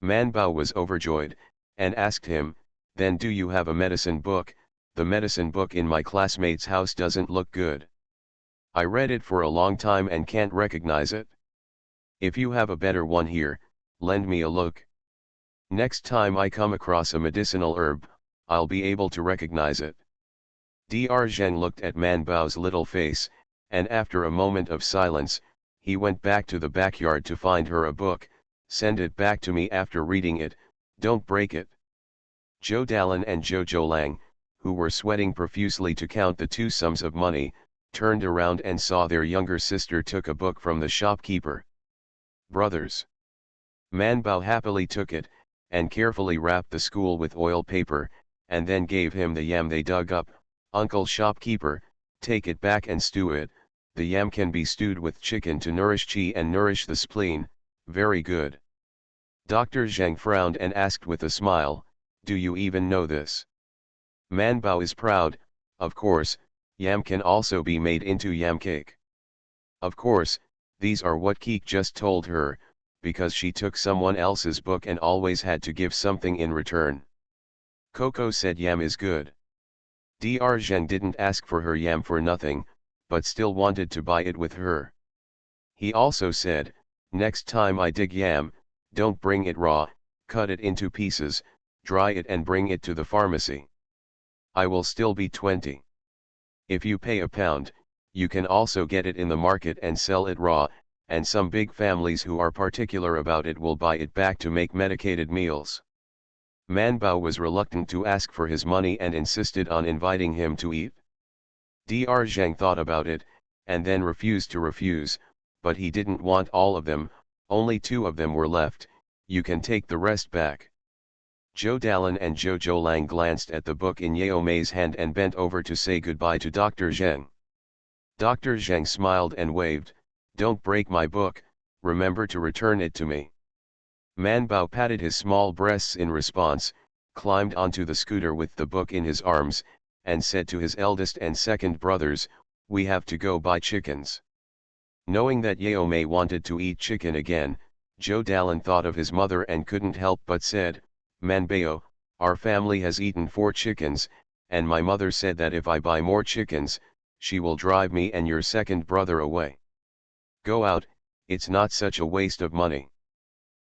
Manbao was overjoyed, and asked him, then do you have a medicine book? the medicine book in my classmate's house doesn't look good. I read it for a long time and can't recognize it. If you have a better one here, lend me a look. Next time I come across a medicinal herb, I'll be able to recognize it. Dr. Zheng looked at Man Bao's little face, and after a moment of silence, he went back to the backyard to find her a book. Send it back to me after reading it, don't break it. Zhou Dalin and Zhou Zhoulang, who were sweating profusely to count the two sums of money, turned around and saw their younger sister took a book from the shopkeeper. Brothers. Man Bao happily took it, and carefully wrapped the school with oil paper, and then gave him the yam they dug up. Uncle shopkeeper, take it back and stew it. The yam can be stewed with chicken to nourish qi and nourish the spleen. Very good. Dr. Zheng frowned and asked with a smile, do you even know this? Man Bao is proud. Of course, yam can also be made into yam cake. Of course, these are what Keek just told her, because she took someone else's book and always had to give something in return. Coco said yam is good. Dr. Zheng didn't ask for her yam for nothing, but still wanted to buy it with her. He also said, next time I dig yam, don't bring it raw, cut it into pieces, dry it and bring it to the pharmacy. I will still be 20. If you pay £1, you can also get it in the market and sell it raw, and some big families who are particular about it will buy it back to make medicated meals. Man Bao was reluctant to ask for his money and insisted on inviting him to eat. Dr. Zheng thought about it, and then refused to refuse, but he didn't want all of them, only 2 of them were left. You can take the rest back. Zhou Dalin and Zhou Zhoulang glanced at the book in Yao Mei's hand and bent over to say goodbye to Dr. Zheng. Dr. Zheng smiled and waved, don't break my book, remember to return it to me. Man Bao patted his small breasts in response, climbed onto the scooter with the book in his arms, and said to his eldest and second brothers, we have to go buy chickens. Knowing that Yao Mei wanted to eat chicken again, Zhou Dalin thought of his mother and couldn't help but said, Man Bao, our family has eaten 4 chickens, and my mother said that if I buy more chickens, she will drive me and your second brother away. Go out, it's not such a waste of money.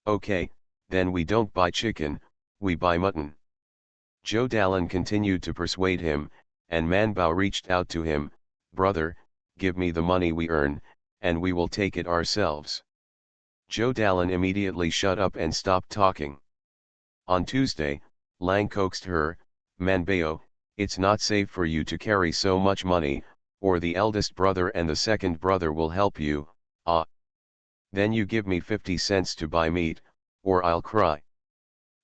Okay, then we don't buy chicken, we buy mutton. Zhou Dalin continued to persuade him, and Man Bao reached out to him, brother, give me the money we earn, and we will take it ourselves. Zhou Dalin immediately shut up and stopped talking. On Tuesday, Lang coaxed her, Man Bao, it's not safe for you to carry so much money, or the eldest brother and the second brother will help you. Then you give me 50 cents to buy meat, or I'll cry.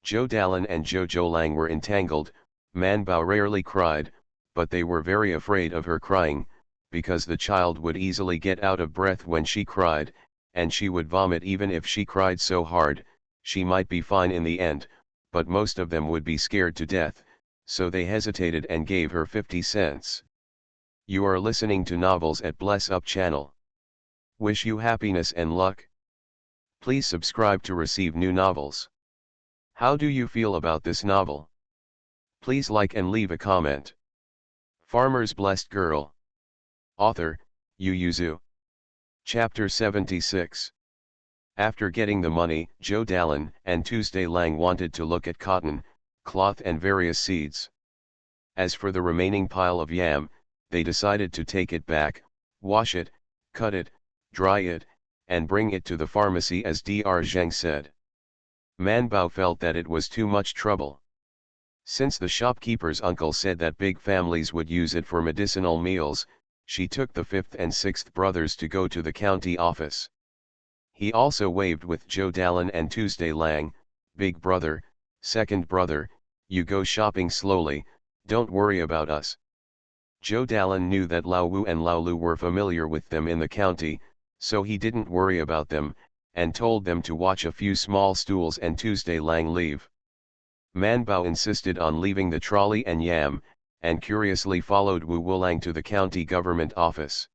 Zhou Dalin and Zhou Zhoulang were entangled. Man Bao rarely cried, but they were very afraid of her crying, because the child would easily get out of breath when she cried, and she would vomit even if she cried so hard. She might be fine in the end, but most of them would be scared to death, so they hesitated and gave her 50 cents. You are listening to Novels at Bless Up channel. Wish you happiness and luck. Please subscribe to receive new novels. How do you feel about this novel? Please like and leave a comment. Farmer's Blessed Girl. Author, Yu Yuzu. Chapter 76. After getting the money, Zhou Dalin and Tuesday Lang wanted to look at cotton, cloth and various seeds. As for the remaining pile of yam, they decided to take it back, wash it, cut it, dry it, and bring it to the pharmacy as Dr. Zheng said. Man Bao felt that it was too much trouble. Since the shopkeeper's uncle said that big families would use it for medicinal meals, she took the 5th and 6th brothers to go to the county office. He also waved with Zhou Dalin and Tuesday Lang, big brother, second brother, you go shopping slowly, don't worry about us. Zhou Dalin knew that Lao Wu and Lao Lu were familiar with them in the county, so he didn't worry about them, and told them to watch a few small stools and Tuesday Lang leave. Man Bao insisted on leaving the trolley and yam, and curiously followed Wu Wulang to the county government office.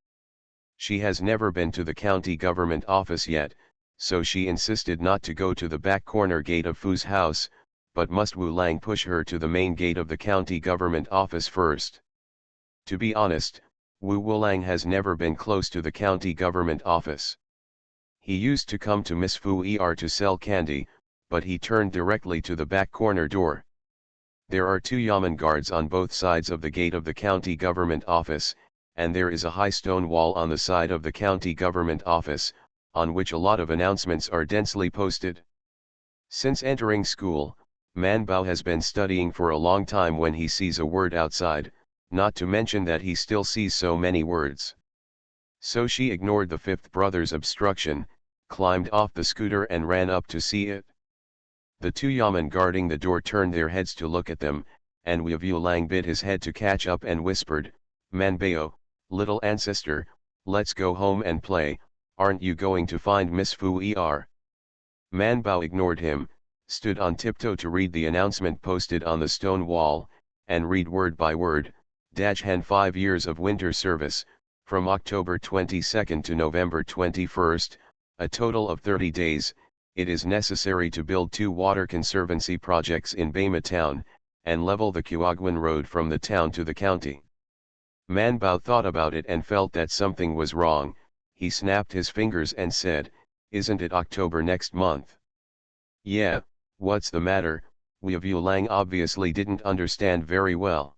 She has never been to the county government office yet, so she insisted not to go to the back corner gate of Fu's house, but must Wu Lang push her to the main gate of the county government office first? To be honest, Wu Wulang has never been close to the county government office. He used to come to Miss Fu Er to sell candy, but he turned directly to the back corner door. There are 2 yamen guards on both sides of the gate of the county government office, and there is a high stone wall on the side of the county government office, on which a lot of announcements are densely posted. Since entering school, Man Bao has been studying for a long time when he sees a word outside, not to mention that he still sees so many words. So she ignored the 5th brother's obstruction, climbed off the scooter and ran up to see it. The 2 yamen guarding the door turned their heads to look at them, and Wu Lang bit his head to catch up and whispered, "Man Bao, little ancestor, let's go home and play, aren't you going to find Miss Fu Er?" Man Bao ignored him, stood on tiptoe to read the announcement posted on the stone wall, and read word by word, Dajhan 5 years of winter service, from October 22 to November 21, a total of 30 days, it is necessary to build 2 water conservancy projects in Baima town, and level the Kuagwan road from the town to the county. Man Bao thought about it and felt that something was wrong. He snapped his fingers and said, "Isn't it October next month?" "Yeah, what's the matter?" Wu Lang obviously didn't understand very well.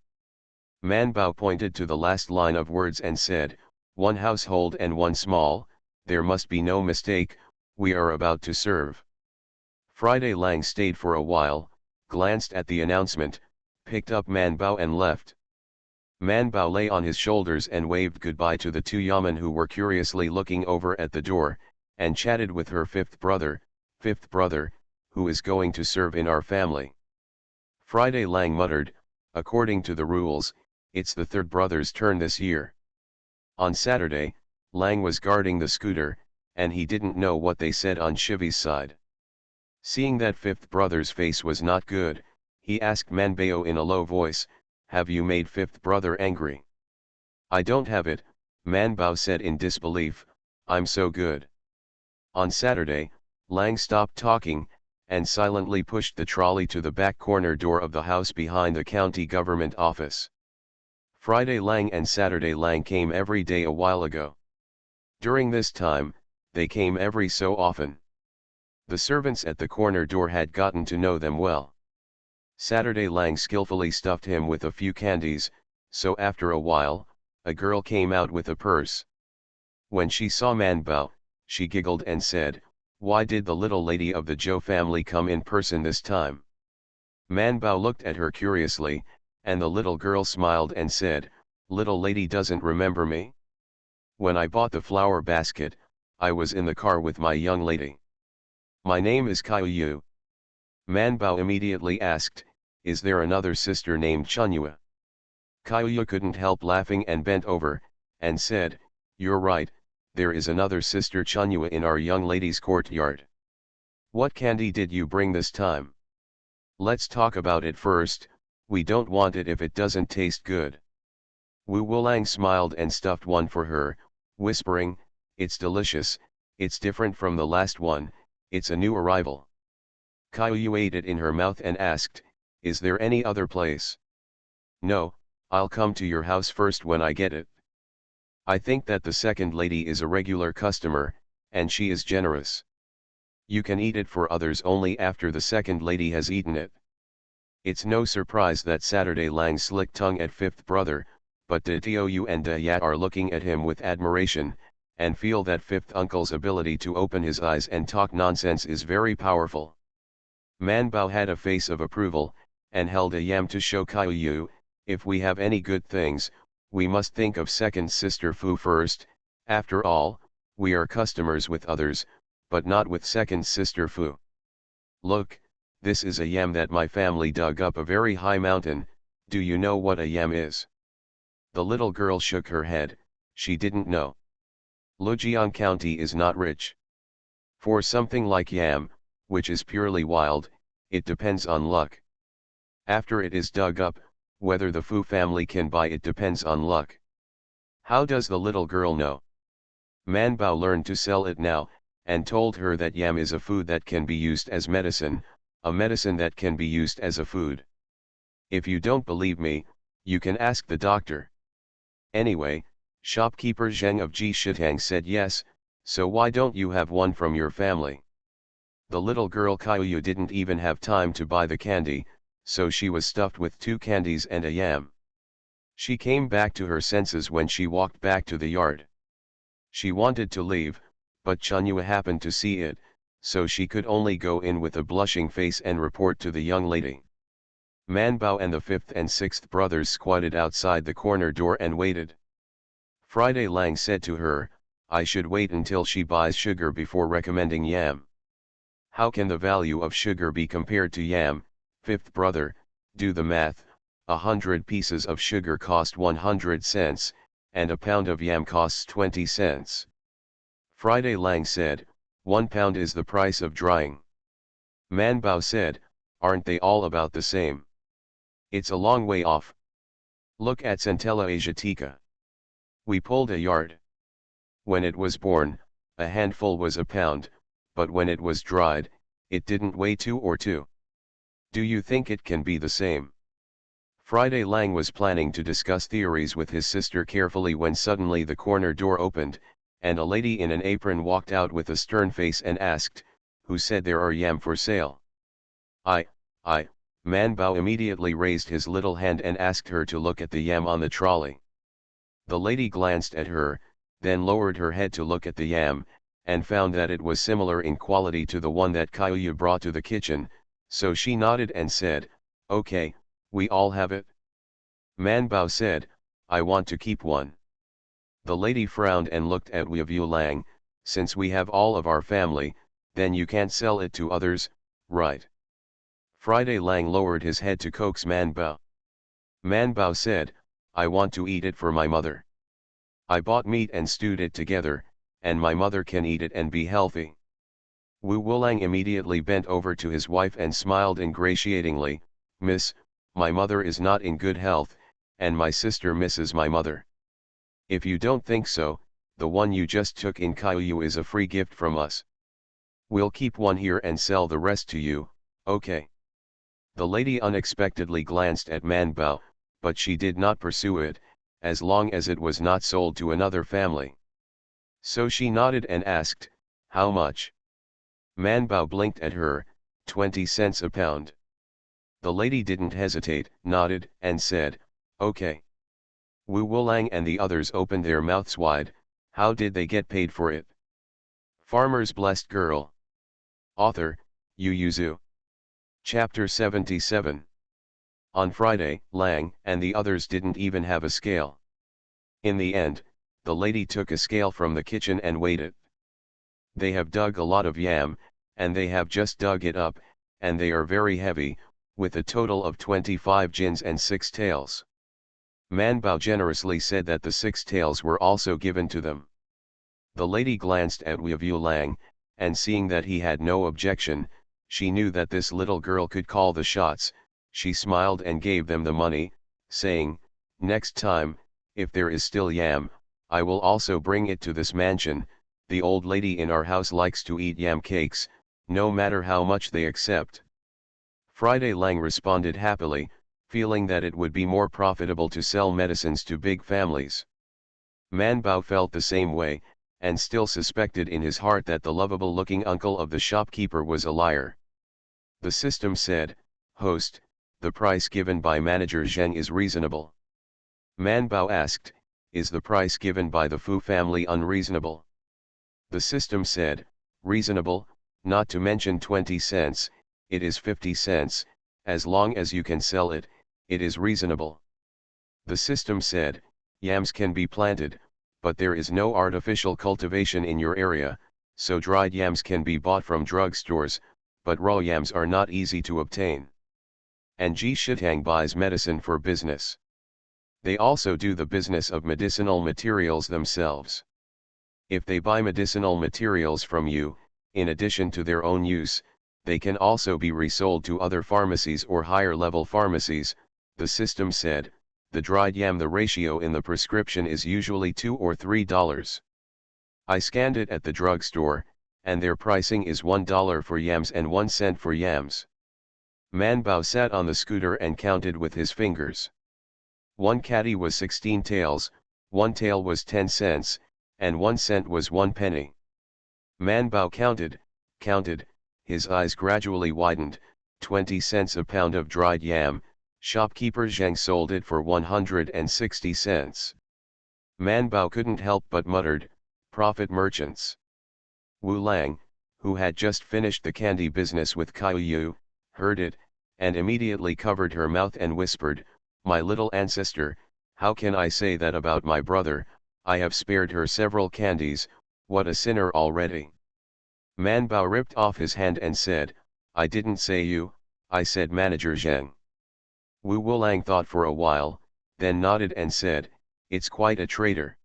Man Bao pointed to the last line of words and said, "One household and one small, there must be no mistake, we are about to serve." Friday Lang stayed for a while, glanced at the announcement, picked up Man Bao and left. Man Bao lay on his shoulders and waved goodbye to the 2 yamen who were curiously looking over at the door, and chatted with her 5th brother, "5th brother, who is going to serve in our family?" Friday Lang muttered, "According to the rules, it's the 3rd brother's turn this year." On Saturday, Lang was guarding the scooter, and he didn't know what they said on Shivi's side. Seeing that 5th brother's face was not good, he asked Man Bao in a low voice, "Have you made 5th brother angry?" "I don't have it," Man Bao said in disbelief, "I'm so good." On Saturday, Lang stopped talking, and silently pushed the trolley to the back corner door of the house behind the county government office. Friday Lang and Saturday Lang came every day a while ago. During this time, they came every so often. The servants at the corner door had gotten to know them well. Saturday Lang skillfully stuffed him with a few candies, so after a while, a girl came out with a purse. When she saw Man Bao, she giggled and said, "Why did the little lady of the Zhou family come in person this time?" Man Bao looked at her curiously, and the little girl smiled and said, "Little lady doesn't remember me? When I bought the flower basket, I was in the car with my young lady. My name is Kaiyu." Man Bao immediately asked, "Is there another sister named Chunyua?" Kaiyu couldn't help laughing and bent over, and said, "You're right, there is another sister Chunyua in our young lady's courtyard. What candy did you bring this time? Let's talk about it first, we don't want it if it doesn't taste good." Wu Wulang smiled and stuffed one for her, whispering, "It's delicious, it's different from the last one, it's a new arrival." Kaiyu ate it in her mouth and asked, "Is there any other place?" "No, I'll come to your house first when I get it. I think that the second lady is a regular customer, and she is generous. You can eat it for others only after the second lady has eaten it." It's no surprise that Saturday Lang slick tongue at 5th brother, but De Tiu and De Yat are looking at him with admiration, and feel that 5th uncle's ability to open his eyes and talk nonsense is very powerful. Man Bao had a face of approval, and held a yam to show Kaiyu, "If we have any good things, we must think of second sister Fu first, after all, we are customers with others, but not with second sister Fu. Look, this is a yam that my family dug up a very high mountain, do you know what a yam is?" The little girl shook her head, she didn't know. Lujiang County is not rich. For something like yam, which is purely wild, it depends on luck. After it is dug up, whether the Fu family can buy it depends on luck. How does the little girl know? Man Bao learned to sell it now, and told her that yam is a food that can be used as medicine, a medicine that can be used as a food. If you don't believe me, you can ask the doctor. Anyway, shopkeeper Zheng of Jishitang said yes, so why don't you have one from your family? The little girl Kaiyu didn't even have time to buy the candy, so she was stuffed with 2 candies and a yam. She came back to her senses when she walked back to the yard. She wanted to leave, but Chunyu happened to see it, so she could only go in with a blushing face and report to the young lady. Manbao and the 5th and 6th brothers squatted outside the corner door and waited. Friday Lang said to her, I should wait until she buys sugar before recommending yam. How can the value of sugar be compared to yam? 5th brother, do the math, 100 pieces of sugar cost 100 cents, and a pound of yam costs 20 cents. Friday Lang said, 1 pound is the price of drying. Manbao said, aren't they all about the same? It's a long way off. Look at Centella Asiatica. We pulled a yard. When it was born, a handful was a pound, but when it was dried, it didn't weigh 2 or 2. Do you think it can be the same? Friday Lang was planning to discuss theories with his sister carefully when suddenly the corner door opened, and a lady in an apron walked out with a stern face and asked, who said there are yam for sale? I. Manbao immediately raised his little hand and asked her to look at the yam on the trolley. The lady glanced at her, then lowered her head to look at the yam, and found that it was similar in quality to the one that Kaiyu brought to the kitchen, so she nodded and said, okay, we all have it? Manbao said, I want to keep one. The lady frowned and looked at Weavu Lang, since we have all of our family, then you can't sell it to others, right? Friday Lang lowered his head to coax Manbao. Manbao said, I want to eat it for my mother. I bought meat and stewed it together, and my mother can eat it and be healthy. Wu Wulang immediately bent over to his wife and smiled ingratiatingly, Miss, my mother is not in good health, and my sister misses my mother. If you don't think so, the one you just took in Kaiyu is a free gift from us. We'll keep one here and sell the rest to you, okay? The lady unexpectedly glanced at Manbao, but she did not pursue it, as long as it was not sold to another family. So she nodded and asked, how much? Manbao blinked at her, 20 cents a pound. The lady didn't hesitate, nodded, and said, okay. Wu Wulang and the others opened their mouths wide. How did they get paid for it? Farmer's Blessed Girl. Author, Yu Yuzu. Chapter 77. On Friday, Lang and the others didn't even have a scale. In the end, the lady took a scale from the kitchen and weighed it. They have dug a lot of yam, and they have just dug it up, and they are very heavy, with a total of 25 jins and 6 taels. Manbao generously said that the 6 taels were also given to them. The lady glanced at Weavu Lang, and seeing that he had no objection, she knew that this little girl could call the shots. She smiled and gave them the money, saying, next time, if there is still yam, I will also bring it to this mansion. The old lady in our house likes to eat yam cakes, no matter how much they accept. Friday Lang responded happily, feeling that it would be more profitable to sell medicines to big families. Manbao felt the same way, and still suspected in his heart that the lovable-looking uncle of the shopkeeper was a liar. The system said, host, the price given by manager Zheng is reasonable. Manbao asked, is the price given by the Fu family unreasonable? The system said, reasonable, not to mention 20 cents, it is 50 cents, as long as you can sell it, it is reasonable. The system said, yams can be planted, but there is no artificial cultivation in your area, so dried yams can be bought from drugstores, but raw yams are not easy to obtain. And Ji Shitang buys medicine for business. They also do the business of medicinal materials themselves. If they buy medicinal materials from you, in addition to their own use, they can also be resold to other pharmacies or higher-level pharmacies. The system said, the dried yam, the ratio in the prescription is usually $2 or $3. I scanned it at the drugstore, and their pricing is $1 for yams and 1 cent for yams. Man Bao sat on the scooter and counted with his fingers. One caddy was 16 taels, one tael was 10 cents, and 1 cent was 1 penny. Man Bao counted, his eyes gradually widened. 20 cents a pound of dried yam, shopkeeper Zheng sold it for 160 cents. Man Bao couldn't help but muttered, "Profit merchants." Wu Lang, who had just finished the candy business with Kai Yu, heard it, and immediately covered her mouth and whispered, "My little ancestor, how can I say that about my brother? I have spared her several candies, what a sinner already." Man Bao ripped off his hand and said, "I didn't say you, I said Manager Zheng." Wu Wulang thought for a while, then nodded and said, "It's quite a traitor.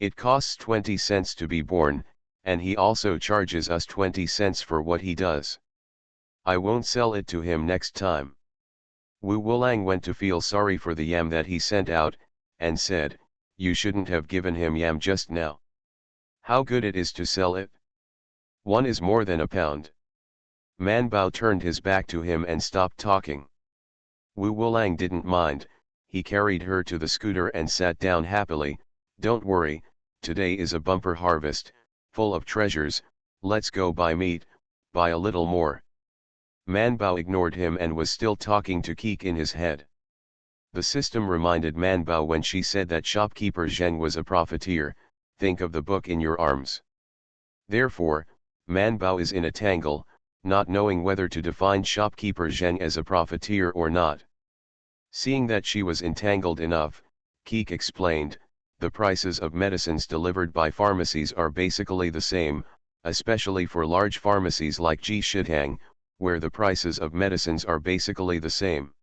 It costs 20 cents to be born, and he also charges us 20 cents for what he does. I won't sell it to him next time." Wu Wulang went to feel sorry for the yam that he sent out, and said, "You shouldn't have given him yam just now. How good it is to sell it. One is more than a pound." Man Bao turned his back to him and stopped talking. Wu Wulang didn't mind, he carried her to the scooter and sat down happily. "Don't worry, today is a bumper harvest, full of treasures, let's go buy meat, buy a little more." Man Bao ignored him and was still talking to Keek in his head. The system reminded Man Bao when she said that shopkeeper Zheng was a profiteer, think of the book in your arms. Therefore, Man Bao is in a tangle, not knowing whether to define shopkeeper Zheng as a profiteer or not. Seeing that she was entangled enough, Keek explained, "The prices of medicines delivered by pharmacies are basically the same, especially for large pharmacies like Ji Shitang, where the prices of medicines are basically the same."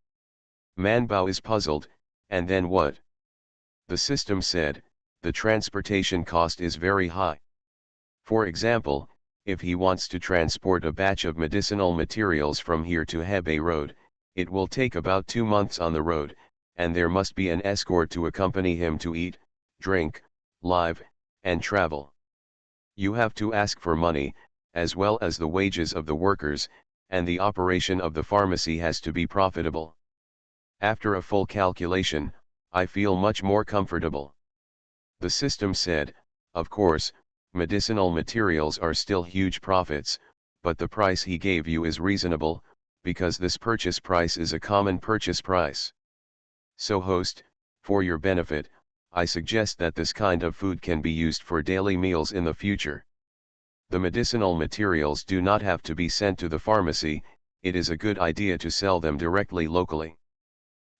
Man Bao is puzzled, "And then what?" The system said, "The transportation cost is very high. For example, if he wants to transport a batch of medicinal materials from here to Hebei Road, it will take about 2 months on the road, and there must be an escort to accompany him to eat, drink, live, and travel. You have to ask for money, as well as the wages of the workers, and the operation of the pharmacy has to be profitable. After a full calculation, I feel much more comfortable." The system said, "Of course, medicinal materials are still huge profits, but the price he gave you is reasonable, because this purchase price is a common purchase price. So host, for your benefit, I suggest that this kind of food can be used for daily meals in the future. The medicinal materials do not have to be sent to the pharmacy, it is a good idea to sell them directly locally."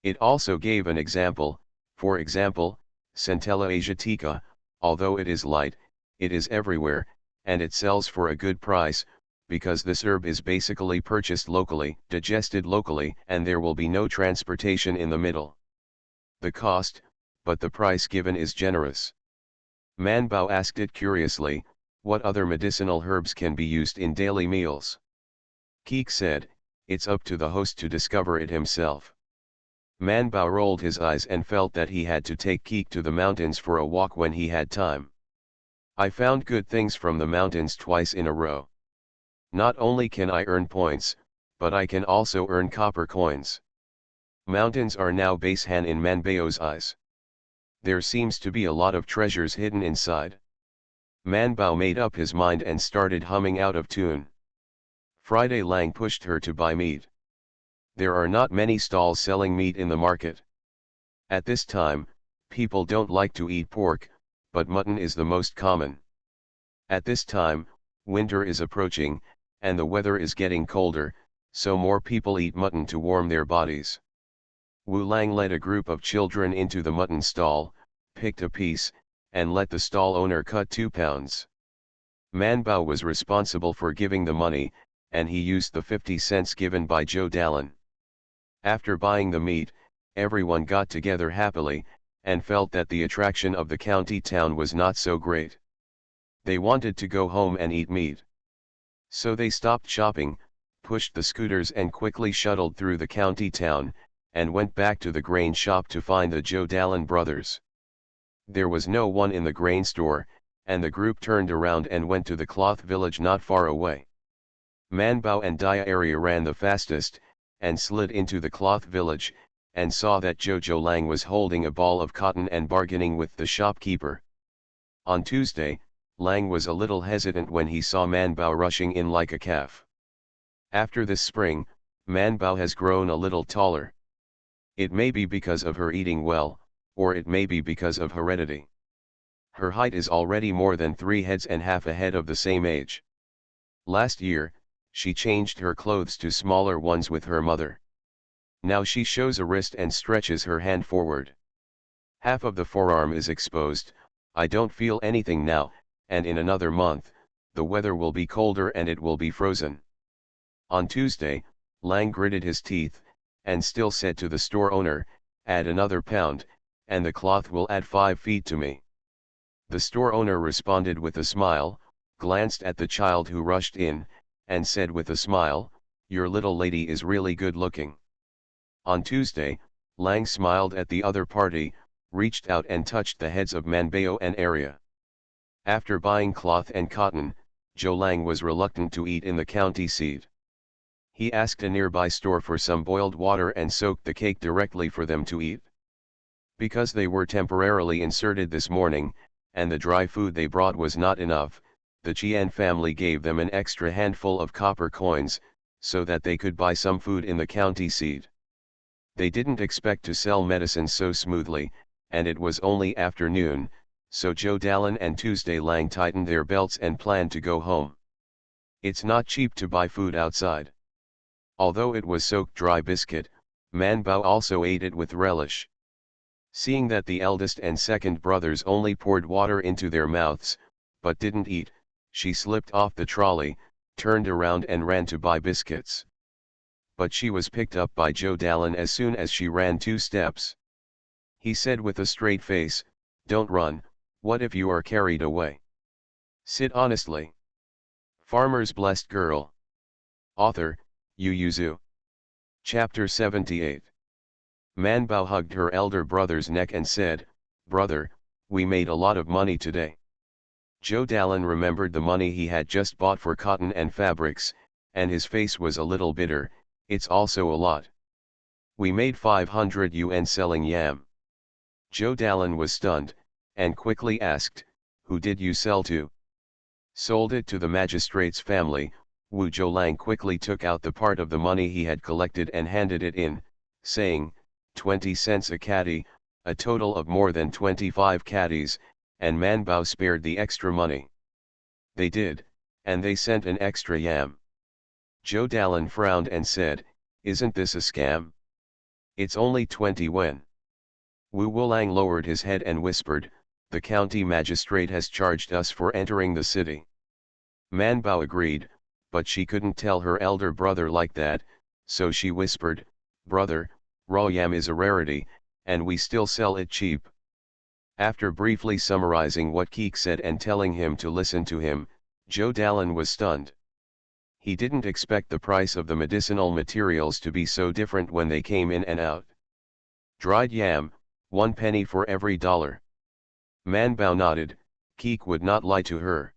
It also gave an example, for example, Centella asiatica, although it is light, it is everywhere, and it sells for a good price, because this herb is basically purchased locally, digested locally, and there will be no transportation in the middle. The cost, but the price given is generous. Man Bao asked it curiously, "What other medicinal herbs can be used in daily meals?" Keek said, "It's up to the host to discover it himself." Man Bao rolled his eyes and felt that he had to take Keek to the mountains for a walk when he had time. "I found good things from the mountains twice in a row. Not only can I earn points, but I can also earn copper coins." Mountains are now base Han in Man Bao's eyes. There seems to be a lot of treasures hidden inside. Man Bao made up his mind and started humming out of tune. Friday Lang pushed her to buy meat. There are not many stalls selling meat in the market. At this time, people don't like to eat pork, but mutton is the most common. At this time, winter is approaching, and the weather is getting colder, so more people eat mutton to warm their bodies. Wu Lang led a group of children into the mutton stall, picked a piece, and let the stall owner cut 2 pounds. Man Bao was responsible for giving the money, and he used the 50 cents given by Joe Dallin. After buying the meat, everyone got together happily, and felt that the attraction of the county town was not so great. They wanted to go home and eat meat. So they stopped shopping, pushed the scooters and quickly shuttled through the county town, and went back to the grain shop to find the Joe Dallin brothers. There was no one in the grain store, and the group turned around and went to the cloth village not far away. Man Bao and Dia Area ran the fastest, and slid into the cloth village, and saw that Zhou Lang was holding a ball of cotton and bargaining with the shopkeeper. On Tuesday, Lang was a little hesitant when he saw Man Bao rushing in like a calf. After this spring, Man Bao has grown a little taller. It may be because of her eating well, or it may be because of heredity. Her height is already more than 3 heads and half ahead of the same age. Last year, she changed her clothes to smaller ones with her mother. Now she shows a wrist and stretches her hand forward. Half of the forearm is exposed. I don't feel anything now, and in another month, the weather will be colder and it will be frozen. On Tuesday, Lang gritted his teeth, and still said to the store owner, "Add another pound, and the cloth will add 5 feet to me." The store owner responded with a smile, glanced at the child who rushed in, and said with a smile, "Your little lady is really good looking." On Tuesday, Lang smiled at the other party, reached out and touched the heads of Manbao and Arya. After buying cloth and cotton, Zhou Lang was reluctant to eat in the county seat. He asked a nearby store for some boiled water and soaked the cake directly for them to eat. Because they were temporarily inserted this morning, and the dry food they brought was not enough, the Qian family gave them an extra handful of copper coins, so that they could buy some food in the county seat. They didn't expect to sell medicine so smoothly, and it was only afternoon, so Zhou Dalan and Tuesday Lang tightened their belts and planned to go home. It's not cheap to buy food outside. Although it was soaked dry biscuit, Man Bao also ate it with relish. Seeing that the eldest and second brothers only poured water into their mouths, but didn't eat, she slipped off the trolley, turned around and ran to buy biscuits. But she was picked up by Zhou Dalan as soon as she ran 2 steps. He said with a straight face, "Don't run, what if you are carried away? Sit honestly." Farmer's Blessed Girl. Author, Yu Yuzu. Chapter 78. Man Bao hugged her elder brother's neck and said, "Brother, we made a lot of money today." Zhou Dalan remembered the money he had just bought for cotton and fabrics, and his face was a little bitter. "It's also a lot. We made 500 yuan selling yam." Zhou Dalan was stunned, and quickly asked, "Who did you sell to?" "Sold it to the magistrate's family." Wu Zhoulang quickly took out the part of the money he had collected and handed it in, saying, 20 cents a caddy, a total of more than 25 caddies, and Man Bao spared the extra money. "They did, and they sent an extra yam." Zhou Dalan frowned and said, "Isn't this a scam? It's only 20 yuan." Wu Wulang lowered his head and whispered, "The county magistrate has charged us for entering the city." Man Bao agreed, but she couldn't tell her elder brother like that, so she whispered, "Brother, raw yam is a rarity, and we still sell it cheap." After briefly summarizing what Keek said and telling him to listen to him, Zhou Dalan was stunned. He didn't expect the price of the medicinal materials to be so different when they came in and out. Dried yam, 1 penny for every dollar. Man Bao nodded. Keek would not lie to her.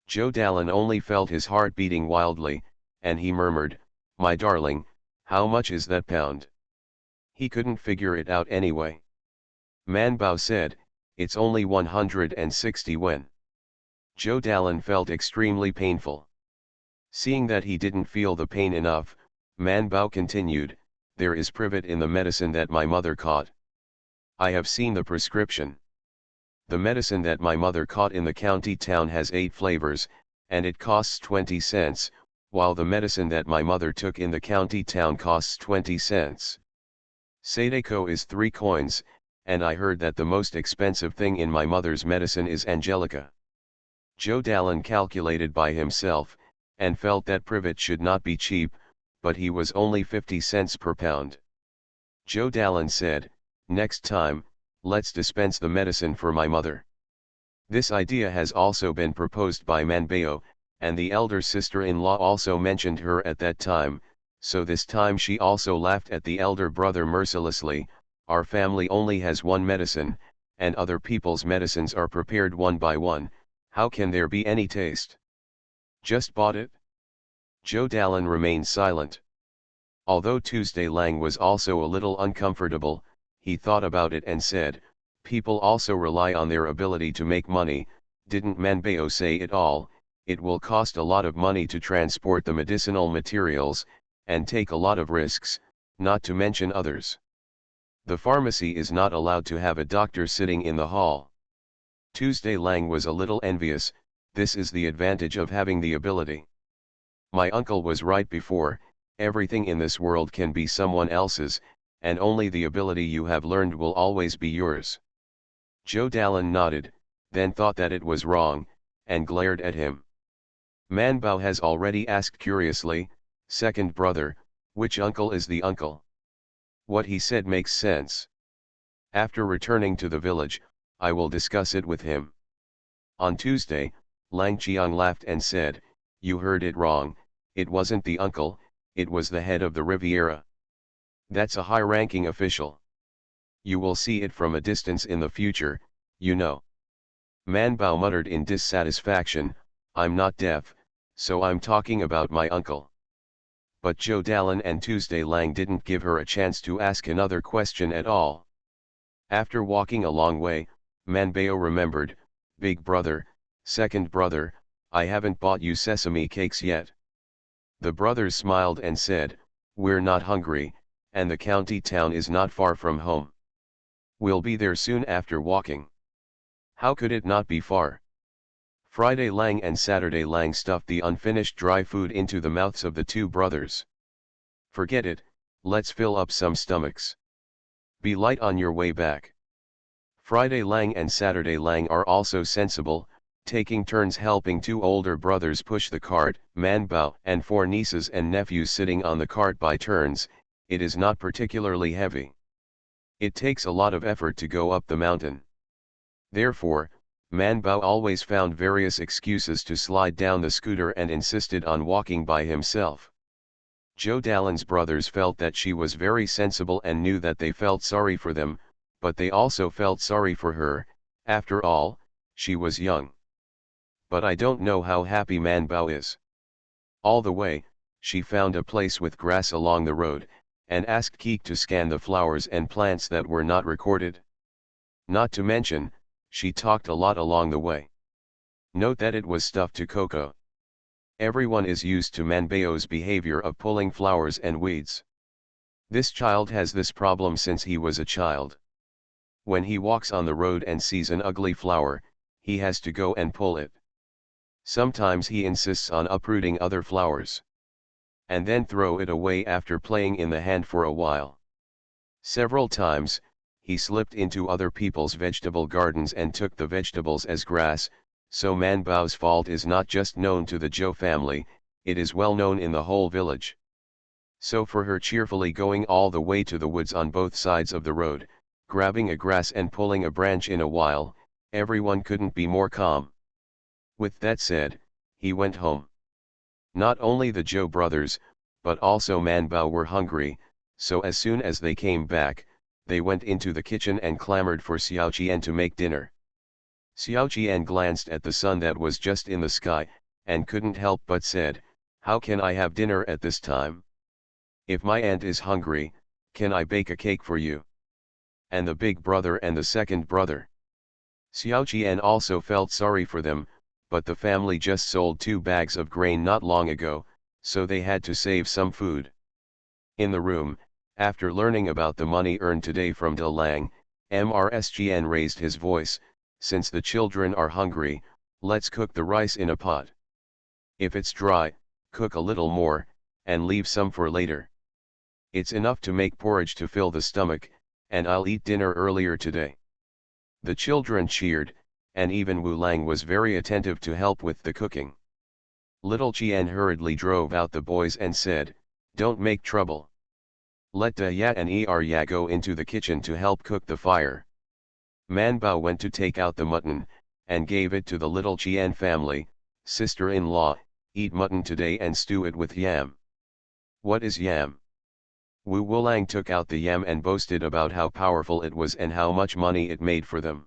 Zhou Dalan only felt his heart beating wildly, and he murmured, "My darling, how much is that pound?" He couldn't figure it out anyway. Man Bao said, "It's only 160 yuan." Zhou Dalan felt extremely painful. Seeing that he didn't feel the pain enough, Man Bao continued, "There is privet in the medicine that my mother caught. I have seen the prescription. The medicine that my mother caught in the county town has 8 flavors, and it costs 20 cents, while the medicine that my mother took in the county town costs 20 cents. Sadeko is 3 coins, and I heard that the most expensive thing in my mother's medicine is Angelica." Zhou Dalan calculated by himself, and felt that privet should not be cheap, but he was only 50 cents per pound. Zhou Dalan said, "Next time, let's dispense the medicine for my mother." This idea has also been proposed by Manbao, and the elder sister-in-law also mentioned her at that time, so this time she also laughed at the elder brother mercilessly. "Our family only has one medicine, and other people's medicines are prepared one by one, how can there be any taste? Just bought it?" Zhou Dalan remained silent. Although Tuesday Lang was also a little uncomfortable, he thought about it and said, people also rely on their ability to make money. Didn't Manbao say it all? It will cost a lot of money to transport the medicinal materials, and take a lot of risks, not to mention others. The pharmacy is not allowed to have a doctor sitting in the hall. Tuesday Lang was a little envious. This is the advantage of having the ability. My uncle was right before. Everything in this world can be someone else's, and only the ability you have learned will always be yours. Joe Dallin nodded, then thought that it was wrong, and glared at him. Manbao has already asked curiously, second brother, which uncle is the uncle? What he said makes sense. After returning to the village, I will discuss it with him. On Tuesday, Lang Qiang laughed and said, you heard it wrong, it wasn't the uncle, it was the head of the Riviera. That's a high-ranking official. You will see it from a distance in the future, you know. Manbao muttered in dissatisfaction, I'm not deaf, so I'm talking about my uncle. But Joe Dallin and Tuesday Lang didn't give her a chance to ask another question at all. After walking a long way, Manbao remembered, big brother, second brother, I haven't bought you sesame cakes yet. The brothers smiled and said, we're not hungry, and the county town is not far from home. We'll be there soon after walking. How could it not be far? Friday Lang and Saturday Lang stuffed the unfinished dry food into the mouths of the two brothers. Forget it, let's fill up some stomachs. Be light on your way back. Friday Lang and Saturday Lang are also sensible, taking turns helping two older brothers push the cart, Manbao and four nieces and nephews sitting on the cart by turns. It is not particularly heavy. It takes a lot of effort to go up the mountain. Therefore, Manbao always found various excuses to slide down the scooter and insisted on walking by himself. Joe Dallin's brothers felt that she was very sensible and knew that they felt sorry for them, but they also felt sorry for her. After all, she was young. But I don't know how happy Manbao is. All the way, she found a place with grass along the road, and asked Keek to scan the flowers and plants that were not recorded. Not to mention, she talked a lot along the way. Note that it was stuffed to cocoa. Everyone is used to Manbao's behavior of pulling flowers and weeds. This child has this problem since he was a child. When he walks on the road and sees an ugly flower, he has to go and pull it. Sometimes he insists on uprooting other flowers, and then throw it away after playing in the hand for a while. Several times, he slipped into other people's vegetable gardens and took the vegetables as grass, so Manbao's fault is not just known to the Zhou family, it is well known in the whole village. So for her cheerfully going all the way to the woods on both sides of the road, grabbing a grass and pulling a branch in a while, everyone couldn't be more calm. With that said, he went home. Not only the Zhou brothers, but also Manbao were hungry, so as soon as they came back, they went into the kitchen and clamored for Xiao Qian to make dinner. Xiao Qian glanced at the sun that was just in the sky, and couldn't help but said, how can I have dinner at this time? If my aunt is hungry, can I bake a cake for you? And the big brother and the second brother. Xiao Qian also felt sorry for them, but the family just sold 2 bags of grain not long ago, so they had to save some food. In the room, after learning about the money earned today from De Lang, Mrs. Qian raised his voice, since the children are hungry, let's cook the rice in a pot. If it's dry, cook a little more, and leave some for later. It's enough to make porridge to fill the stomach, and I'll eat dinner earlier today. The children cheered, and even Wu Lang was very attentive to help with the cooking. Little Qian hurriedly drove out the boys and said, don't make trouble. Let Da Ya and Ya go into the kitchen to help cook the fire. Manbao went to take out the mutton, and gave it to the little Qian family, sister-in-law, eat mutton today and stew it with yam. What is yam? Wu Wulang took out the yam and boasted about how powerful it was and how much money it made for them.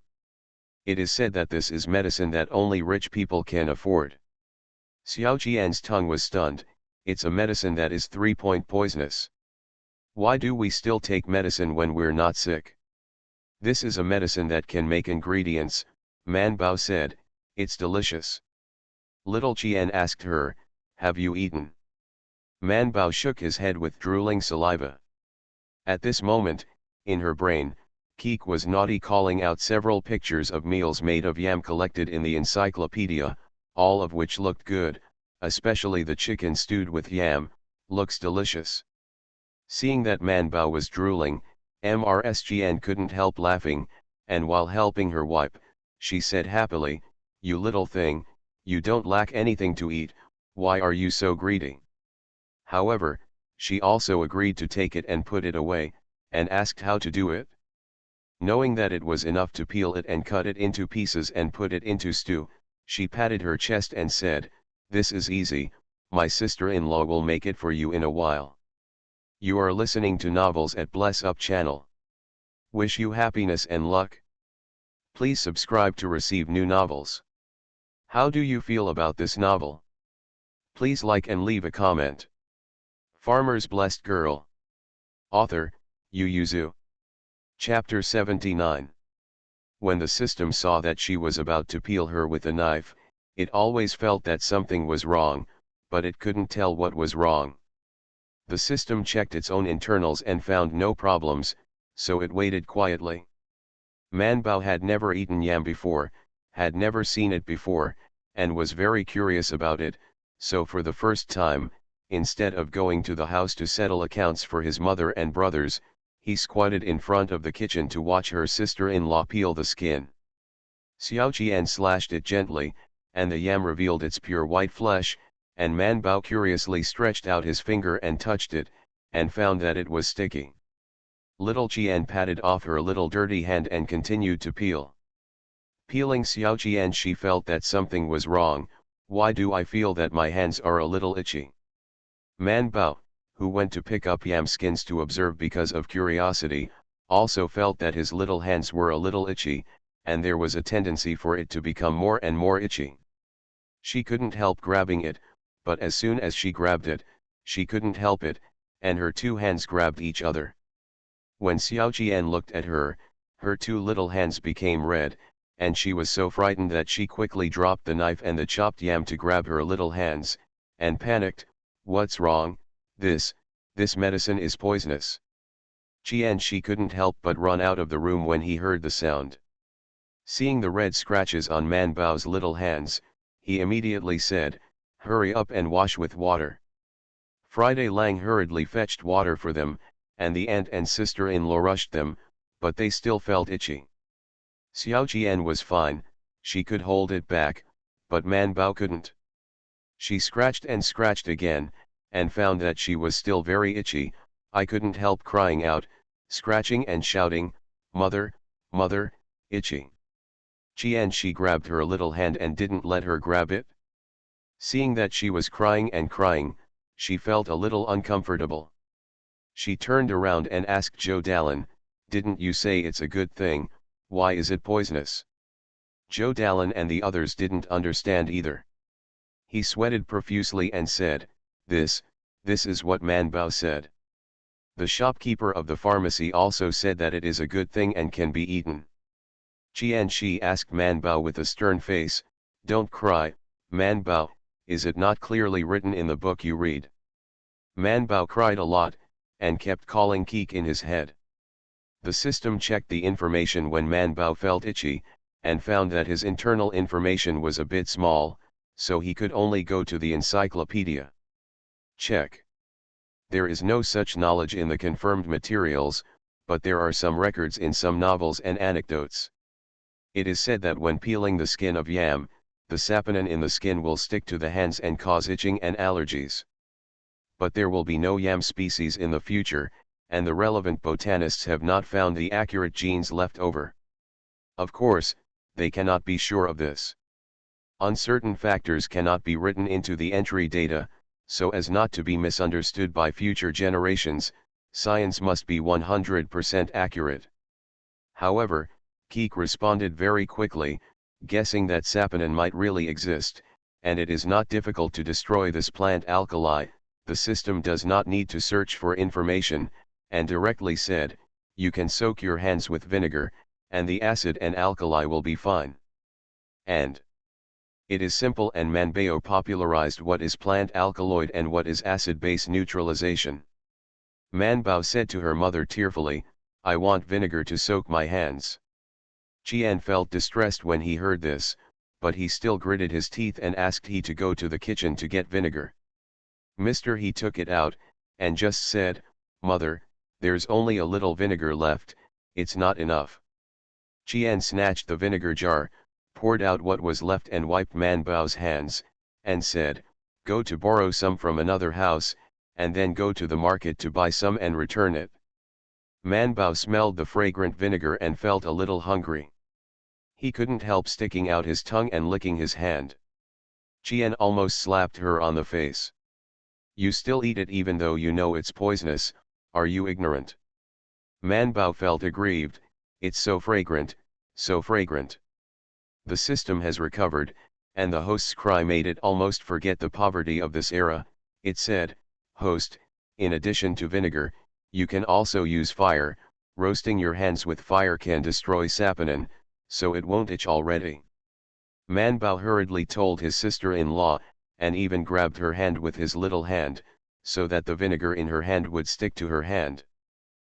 It is said that this is medicine that only rich people can afford. Xiao Qian's tongue was stunned, it's a medicine that is 3-point poisonous. Why do we still take medicine when we're not sick? This is a medicine that can make ingredients, Man Bao said, it's delicious. Little Qian asked her, have you eaten? Man Bao shook his head with drooling saliva. At this moment, in her brain, Keek was naughty calling out several pictures of meals made of yam collected in the encyclopedia, all of which looked good, especially the chicken stewed with yam, looks delicious. Seeing that Man Bao was drooling, MRSGN couldn't help laughing, and while helping her wipe, she said happily, you little thing, you don't lack anything to eat, why are you so greedy? However, she also agreed to take it and put it away, and asked how to do it. Knowing that it was enough to peel it and cut it into pieces and put it into stew, she patted her chest and said, this is easy, my sister-in-law will make it for you in a while. You are listening to Novels at Bless Up channel. Wish you happiness and luck. Please subscribe to receive new novels. How do you feel about this novel? Please like and leave a comment. Farmer's Blessed Girl. Author, Yu Zhu. Chapter 79. When the system saw that she was about to peel her with a knife, it always felt that something was wrong, but it couldn't tell what was wrong. The system checked its own internals and found no problems, so it waited quietly. Man Bao had never eaten yam before, had never seen it before, and was very curious about it, so for the first time, instead of going to the house to settle accounts for his mother and brothers, he squatted in front of the kitchen to watch her sister-in-law peel the skin. Xiao Qian slashed it gently, and the yam revealed its pure white flesh, and Man Bao curiously stretched out his finger and touched it, and found that it was sticky. Little Qian patted off her little dirty hand and continued to peel. Peeling Xiao Qian, she felt that something was wrong. Why do I feel that my hands are a little itchy? Man Bao, who went to pick up yam skins to observe because of curiosity, also felt that his little hands were a little itchy, and there was a tendency for it to become more and more itchy. She couldn't help grabbing it, but as soon as she grabbed it, she couldn't help it, and her two hands grabbed each other. When Xiao Qian looked at her, her two little hands became red, and she was so frightened that she quickly dropped the knife and the chopped yam to grab her little hands, and panicked, what's wrong? This medicine is poisonous. Qian, she couldn't help but run out of the room when he heard the sound. Seeing the red scratches on Man Bao's little hands, he immediately said, hurry up and wash with water. Friday Lang hurriedly fetched water for them, and the aunt and sister-in-law rushed them, but they still felt itchy. Xiao Qian was fine, she could hold it back, but Man Bao couldn't. She scratched and scratched again, and found that she was still very itchy. I couldn't help crying out, scratching and shouting, mother, mother, itchy. Qian, she grabbed her little hand and didn't let her grab it. Seeing that she was crying and crying, she felt a little uncomfortable. She turned around and asked Zhou Dalan, didn't you say it's a good thing, why is it poisonous? Zhou Dalan and the others didn't understand either. He sweated profusely and said, this is what Man Bao said. The shopkeeper of the pharmacy also said that it is a good thing and can be eaten. Qian, she asked Man Bao with a stern face, don't cry, Man Bao, is it not clearly written in the book you read? Man Bao cried a lot, and kept calling Keek in his head. The system checked the information when Man Bao felt itchy, and found that his internal information was a bit small, so he could only go to the encyclopedia. Check. There is no such knowledge in the confirmed materials, but there are some records in some novels and anecdotes. It is said that when peeling the skin of yam, the saponin in the skin will stick to the hands and cause itching and allergies. But there will be no yam species in the future, and the relevant botanists have not found the accurate genes left over. Of course, they cannot be sure of this. Uncertain factors cannot be written into the entry data, so as not to be misunderstood by future generations. Science must be 100% accurate. However, Keek responded very quickly, guessing that saponin might really exist, and it is not difficult to destroy this plant alkali. The system does not need to search for information, and directly said, "You can soak your hands with vinegar, and the acid and alkali will be fine." And it is simple, and Manbao popularized what is plant alkaloid and what is acid-base neutralization. Manbao said to her mother tearfully, "I want vinegar to soak my hands." Qian felt distressed when he heard this, but he still gritted his teeth and asked he to go to the kitchen to get vinegar. He took it out, and just said, "Mother, there's only a little vinegar left, it's not enough." Qian snatched the vinegar jar, poured out what was left and wiped Manbao's hands, and said, "Go to borrow some from another house, and then go to the market to buy some and return it." Manbao smelled the fragrant vinegar and felt a little hungry. He couldn't help sticking out his tongue and licking his hand. Qian almost slapped her on the face. "You still eat it even though you know it's poisonous, are you ignorant?" Manbao felt aggrieved. "It's so fragrant, so fragrant." The system has recovered, and the host's cry made it almost forget the poverty of this era. It said, "Host, in addition to vinegar, you can also use fire. Roasting your hands with fire can destroy saponin, so it won't itch already." Manbao hurriedly told his sister-in-law, and even grabbed her hand with his little hand, so that the vinegar in her hand would stick to her hand.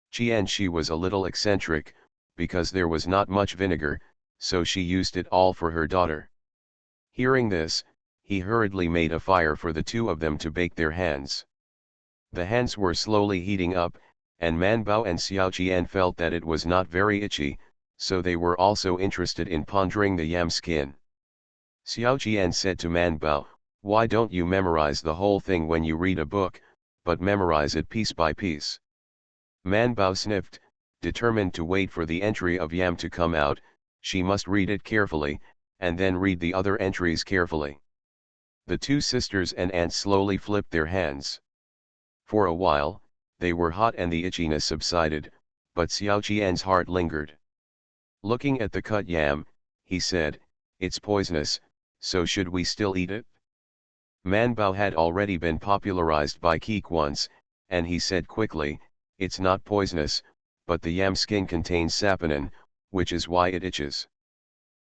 She was a little eccentric, because there was not much vinegar, so she used it all for her daughter. Hearing this, he hurriedly made a fire for the two of them to bake their hands. The hands were slowly heating up, and Manbao and Xiao Qian felt that it was not very itchy, so they were also interested in pondering the yam skin. Xiao Qian said to Manbao, "Why don't you memorize the whole thing when you read a book, but memorize it piece by piece?" Manbao sniffed, determined to wait for the entry of yam to come out. She must read it carefully, and then read the other entries carefully. The two sisters and aunt slowly flipped their hands. For a while, they were hot and the itchiness subsided, but Xiao Qian's heart lingered. Looking at the cut yam, he said, "It's poisonous, so should we still eat it?" Manbao had already been popularized by Keek once, and he said quickly, "It's not poisonous, but the yam skin contains saponin, which is why it itches.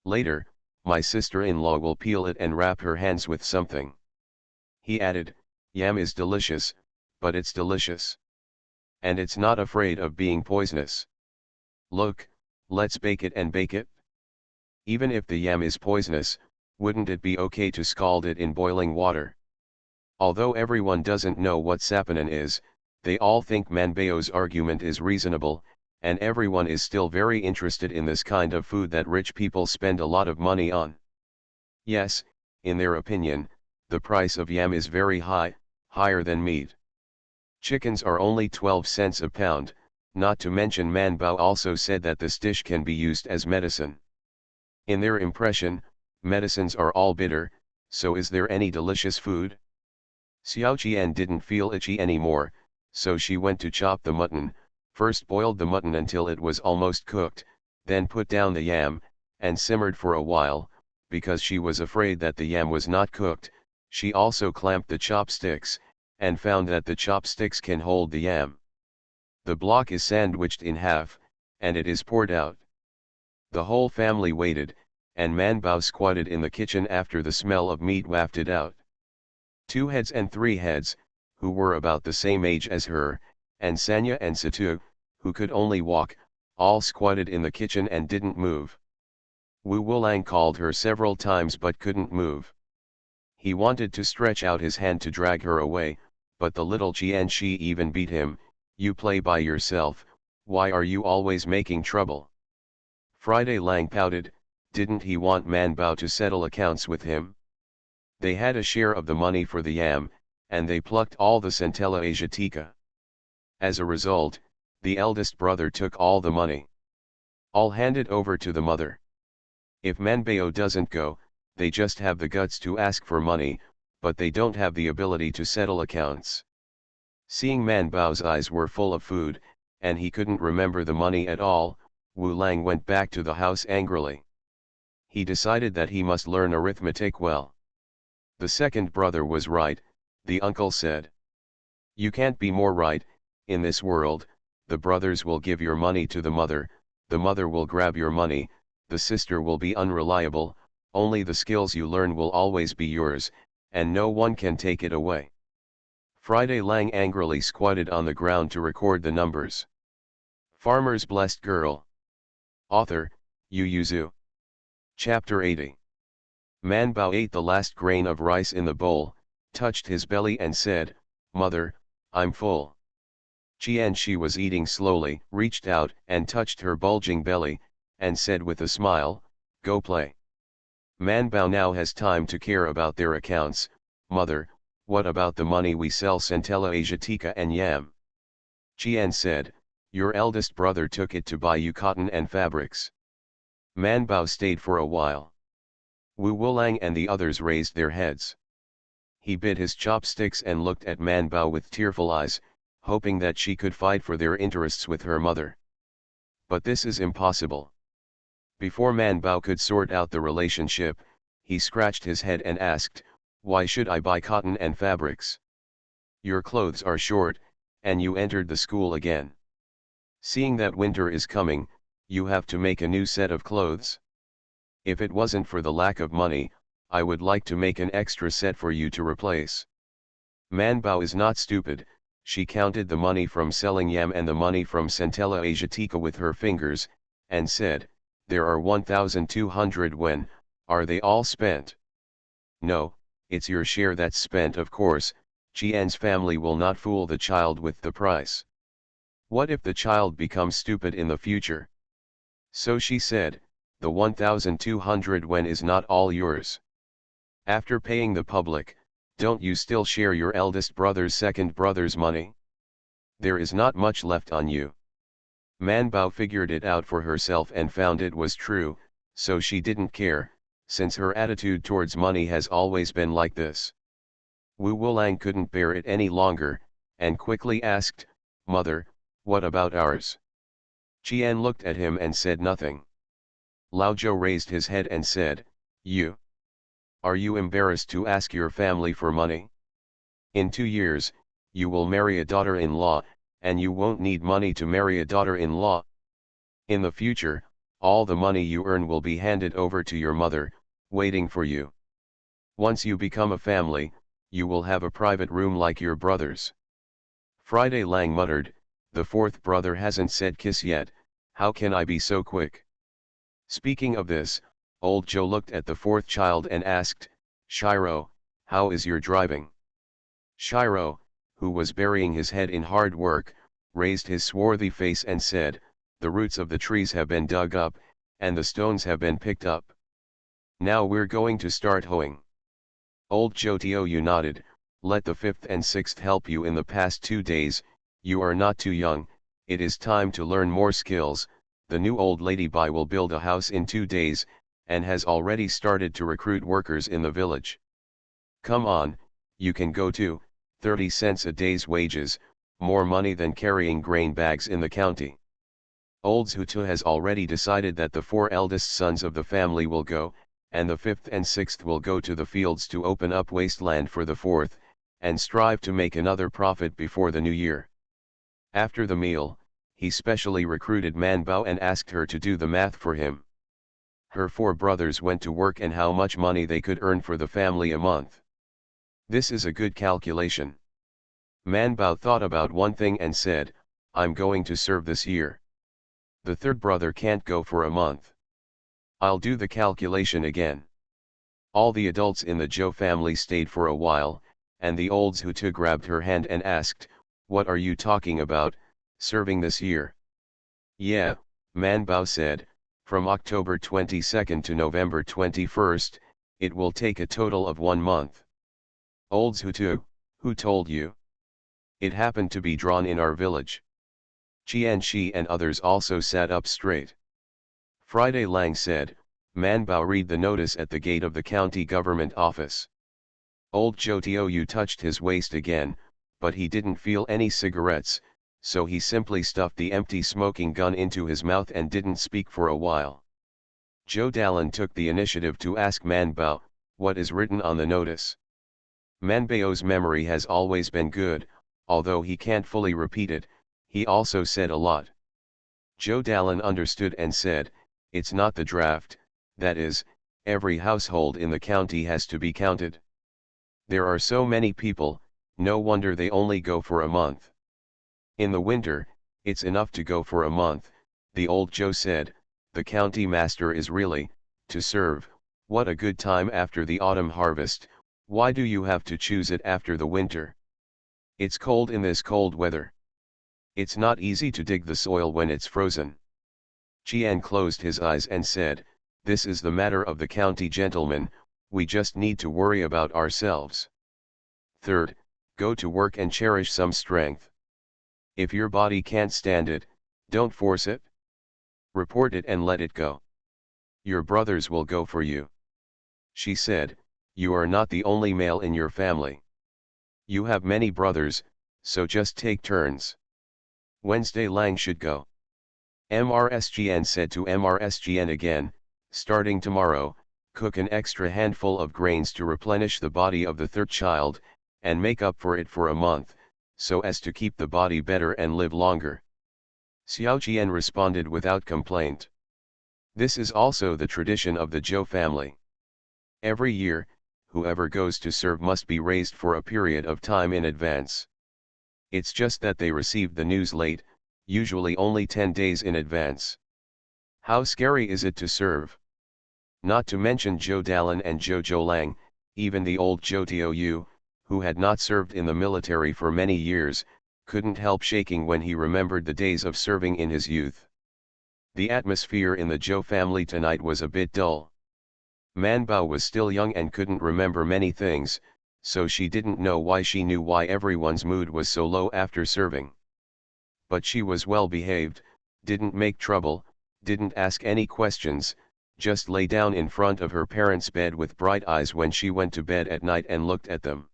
Later, my sister-in-law will peel it and wrap her hands with something." He added, "Yam is delicious, but it's delicious. And it's not afraid of being poisonous. Look, let's bake it and bake it." Even if the yam is poisonous, wouldn't it be okay to scald it in boiling water? Although everyone doesn't know what saponin is, they all think Manbao's argument is reasonable, and everyone is still very interested in this kind of food that rich people spend a lot of money on. Yes, in their opinion, the price of yam is very high, higher than meat. Chickens are only 12 cents a pound, not to mention Manbao also said that this dish can be used as medicine. In their impression, medicines are all bitter, so is there any delicious food? Xiao Qian didn't feel itchy anymore, so she went to chop the mutton. First boiled the mutton until it was almost cooked, then put down the yam, and simmered for a while. Because she was afraid that the yam was not cooked, she also clamped the chopsticks, and found that the chopsticks can hold the yam. The block is sandwiched in half, and it is poured out. The whole family waited, and Manbao squatted in the kitchen after the smell of meat wafted out. 2 heads and 3 heads, who were about the same age as her, and Sanya and Situ, who could only walk, all squatted in the kitchen and didn't move. Wu Wulang called her several times but couldn't move. He wanted to stretch out his hand to drag her away, but the little Qianxi even beat him. "You play by yourself, why are you always making trouble?" Friday Lang pouted, didn't he want Manbao to settle accounts with him? They had a share of the money for the yam, and they plucked all the centella asiatica. As a result, the eldest brother took all the money. All handed over to the mother. If Manbao doesn't go, they just have the guts to ask for money, but they don't have the ability to settle accounts. Seeing Manbao's eyes were full of food, and he couldn't remember the money at all, Wu Lang went back to the house angrily. He decided that he must learn arithmetic well. The second brother was right, the uncle said. "You can't be more right, in this world, the brothers will give your money to the mother will grab your money, the sister will be unreliable, only the skills you learn will always be yours, and no one can take it away. Friday Lang angrily squatted on the ground to record the numbers. Farmer's Blessed Girl. Author, Yu Yuzu. Chapter 80. Man Bao ate the last grain of rice in the bowl, touched his belly and said, "Mother, I'm full." She was eating slowly, reached out and touched her bulging belly, and said with a smile, "Go play." Man Bao now has time to care about their accounts. "Mother, what about the money we sell centella asiatica and yam?" Qian said, "Your eldest brother took it to buy you cotton and fabrics." Man Bao stayed for a while. Wu Wulang and the others raised their heads. He bit his chopsticks and looked at Man Bao with tearful eyes, hoping that she could fight for their interests with her mother. But this is impossible. Before Man Bao could sort out the relationship, he scratched his head and asked, "Why should I buy cotton and fabrics? Your clothes are short, and you entered the school again. Seeing that winter is coming, you have to make a new set of clothes. If it wasn't for the lack of money, I would like to make an extra set for you to replace." Man Bao is not stupid. She counted the money from selling yam and the money from centella asiatica with her fingers, and said, "There are 1,200 yuan, are they all spent?" "No, it's your share that's spent, of course. Qian's family will not fool the child with the price. What if the child becomes stupid in the future?" So she said, "The 1,200 yuan is not all yours. After paying the public, don't you still share your eldest brother's second brother's money? There is not much left on you." Man Bao figured it out for herself and found it was true, so she didn't care, since her attitude towards money has always been like this. Wu Wulang couldn't bear it any longer, and quickly asked, "Mother, what about ours?" Qian looked at him and said nothing. Lao Zhou raised his head and said, Are you embarrassed to ask your family for money? In 2 years, you will marry a daughter-in-law, and you won't need money to marry a daughter-in-law. In the future, all the money you earn will be handed over to your mother, waiting for you. Once you become a family, you will have a private room like your brothers." Friday Lang muttered, "The fourth brother hasn't said kiss yet, how can I be so quick?" Speaking of this, old Joe looked at the fourth child and asked, "Shiro, how is your driving?" Shiro, who was burying his head in hard work, raised his swarthy face and said, "The roots of the trees have been dug up, and the stones have been picked up. Now we're going to start hoeing." Old Joe Tiu nodded, "Let the fifth and sixth help you in the past 2 days, you are not too young, it is time to learn more skills." The new old lady Bai will build a house in 2 days, and has already started to recruit workers in the village. Come on, you can go too, 30 cents a day's wages, more money than carrying grain bags in the county. Old Zhutu has already decided that the 4 eldest sons of the family will go, and the 5th and 6th will go to the fields to open up wasteland for the 4th, and strive to make another profit before the new year. After the meal, he specially recruited Man Bao and asked her to do the math for him. Her 4 brothers went to work and how much money they could earn for the family a month. This is a good calculation. Man Bao thought about one thing and said, "I'm going to serve this year. The 3rd brother can't go for a month. I'll do the calculation again." All the adults in the Zhou family stayed for a while, and the old Zhutu grabbed her hand and asked, "What are you talking about, serving this year?" "Yeah," Man Bao said, "from October 22nd to November 21st, it will take a total of 1 month. Old Zhutu, who told you? It happened to be drawn in our village." Qianxi and others also sat up straight. Friday Lang said, "Man Bao, read the notice at the gate of the county government office." Old Zhou Tiu touched his waist again, but he didn't feel any cigarettes, so he simply stuffed the empty smoking gun into his mouth and didn't speak for a while. Zhou Dalan took the initiative to ask Man Bao, "What is written on the notice?" Man Bao's memory has always been good, although he can't fully repeat it, He also said a lot. Zhou Dalin understood and said, it's not the draft, that is, every household in the county has to be counted. There are so many people, no wonder they only go for a month. In the winter, it's enough to go for a month, the old Zhou said. The county master is really, to serve, what a good time after the autumn harvest. Why do you have to choose it after the winter? It's cold in this cold weather. It's not easy to dig the soil when it's frozen. Qian closed his eyes and said, this is the matter of the county gentlemen, we just need to worry about ourselves. Third, go to work and cherish some strength. If your body can't stand it, don't force it. Report it and let it go. Your brothers will go for you. She said, you are not the only male in your family. You have many brothers, so just take turns. Wednesday Lang should go. MRSGN said to MRSGN again, starting tomorrow, cook an extra handful of grains to replenish the body of the third child, and make up for it for a month, so as to keep the body better and live longer. Xiao Qian responded without complaint. This is also the tradition of the Zhou family. Every year, whoever goes to serve must be raised for a period of time in advance. It's just that they received the news late, usually only 10 days in advance. How scary is it to serve? Not to mention Zhou Dalin and Zhou Zhoulang, even the old Zhou Tiaoyu, who had not served in the military for many years, couldn't help shaking when he remembered the days of serving in his youth. The atmosphere in the Zhou family tonight was a bit dull. Man Bao was still young and couldn't remember many things, so she didn't know why she knew why everyone's mood was so low after serving. But she was well behaved, didn't make trouble, didn't ask any questions, just lay down in front of her parents' bed with bright eyes when she went to bed at night and looked at them.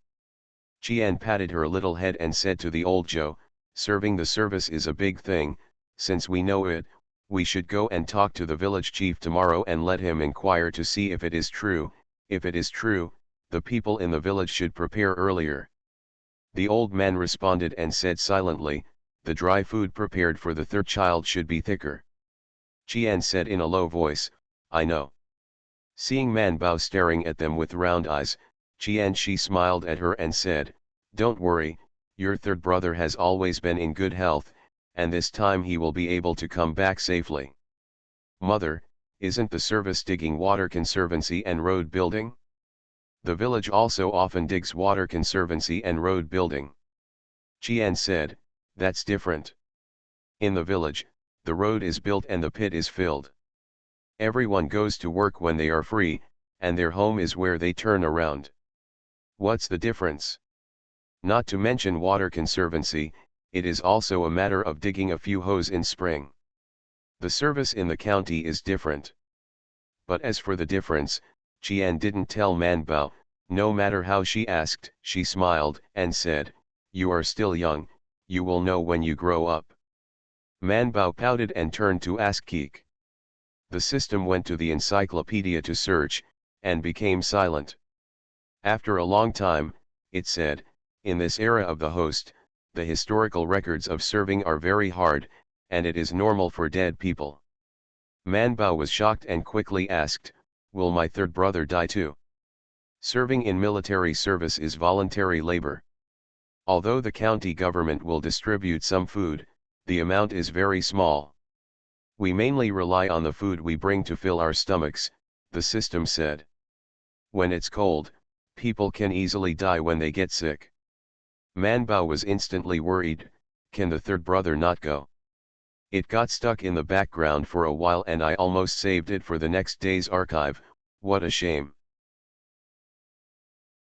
Qian patted her little head and said to the old Zhou, serving the service is a big thing, since we know it, we should go and talk to the village chief tomorrow and let him inquire to see if it is true. If it is true, the people in the village should prepare earlier. The old man responded and said silently, the dry food prepared for the third child should be thicker. Qian said in a low voice, I know. Seeing Man Bao staring at them with round eyes, she smiled at her and said, don't worry, your third brother has always been in good health, and this time he will be able to come back safely. Mother, isn't the service digging water conservancy and road building? The village also often digs water conservancy and road building. Qian said, that's different. In the village, the road is built and the pit is filled. Everyone goes to work when they are free, and their home is where they turn around. What's the difference? Not to mention water conservancy, it is also a matter of digging a few hoes in spring. The service in the county is different. But as for the difference, Qian didn't tell Man Bao, no matter how she asked. She smiled and said, you are still young, you will know when you grow up. Man Bao pouted and turned to ask Keek. The system went to the encyclopedia to search, and became silent. After a long time, it said, in this era of the host, the historical records of serving are very hard, and it is normal for dead people. Man Bao was shocked and quickly asked, will my third brother die too? Serving in military service is voluntary labor. Although the county government will distribute some food, the amount is very small. We mainly rely on the food we bring to fill our stomachs, the system said. When it's cold, people can easily die when they get sick. Man Bao was instantly worried, can the third brother not go? It got stuck in the background for a while and I almost saved it for the next day's archive, what a shame.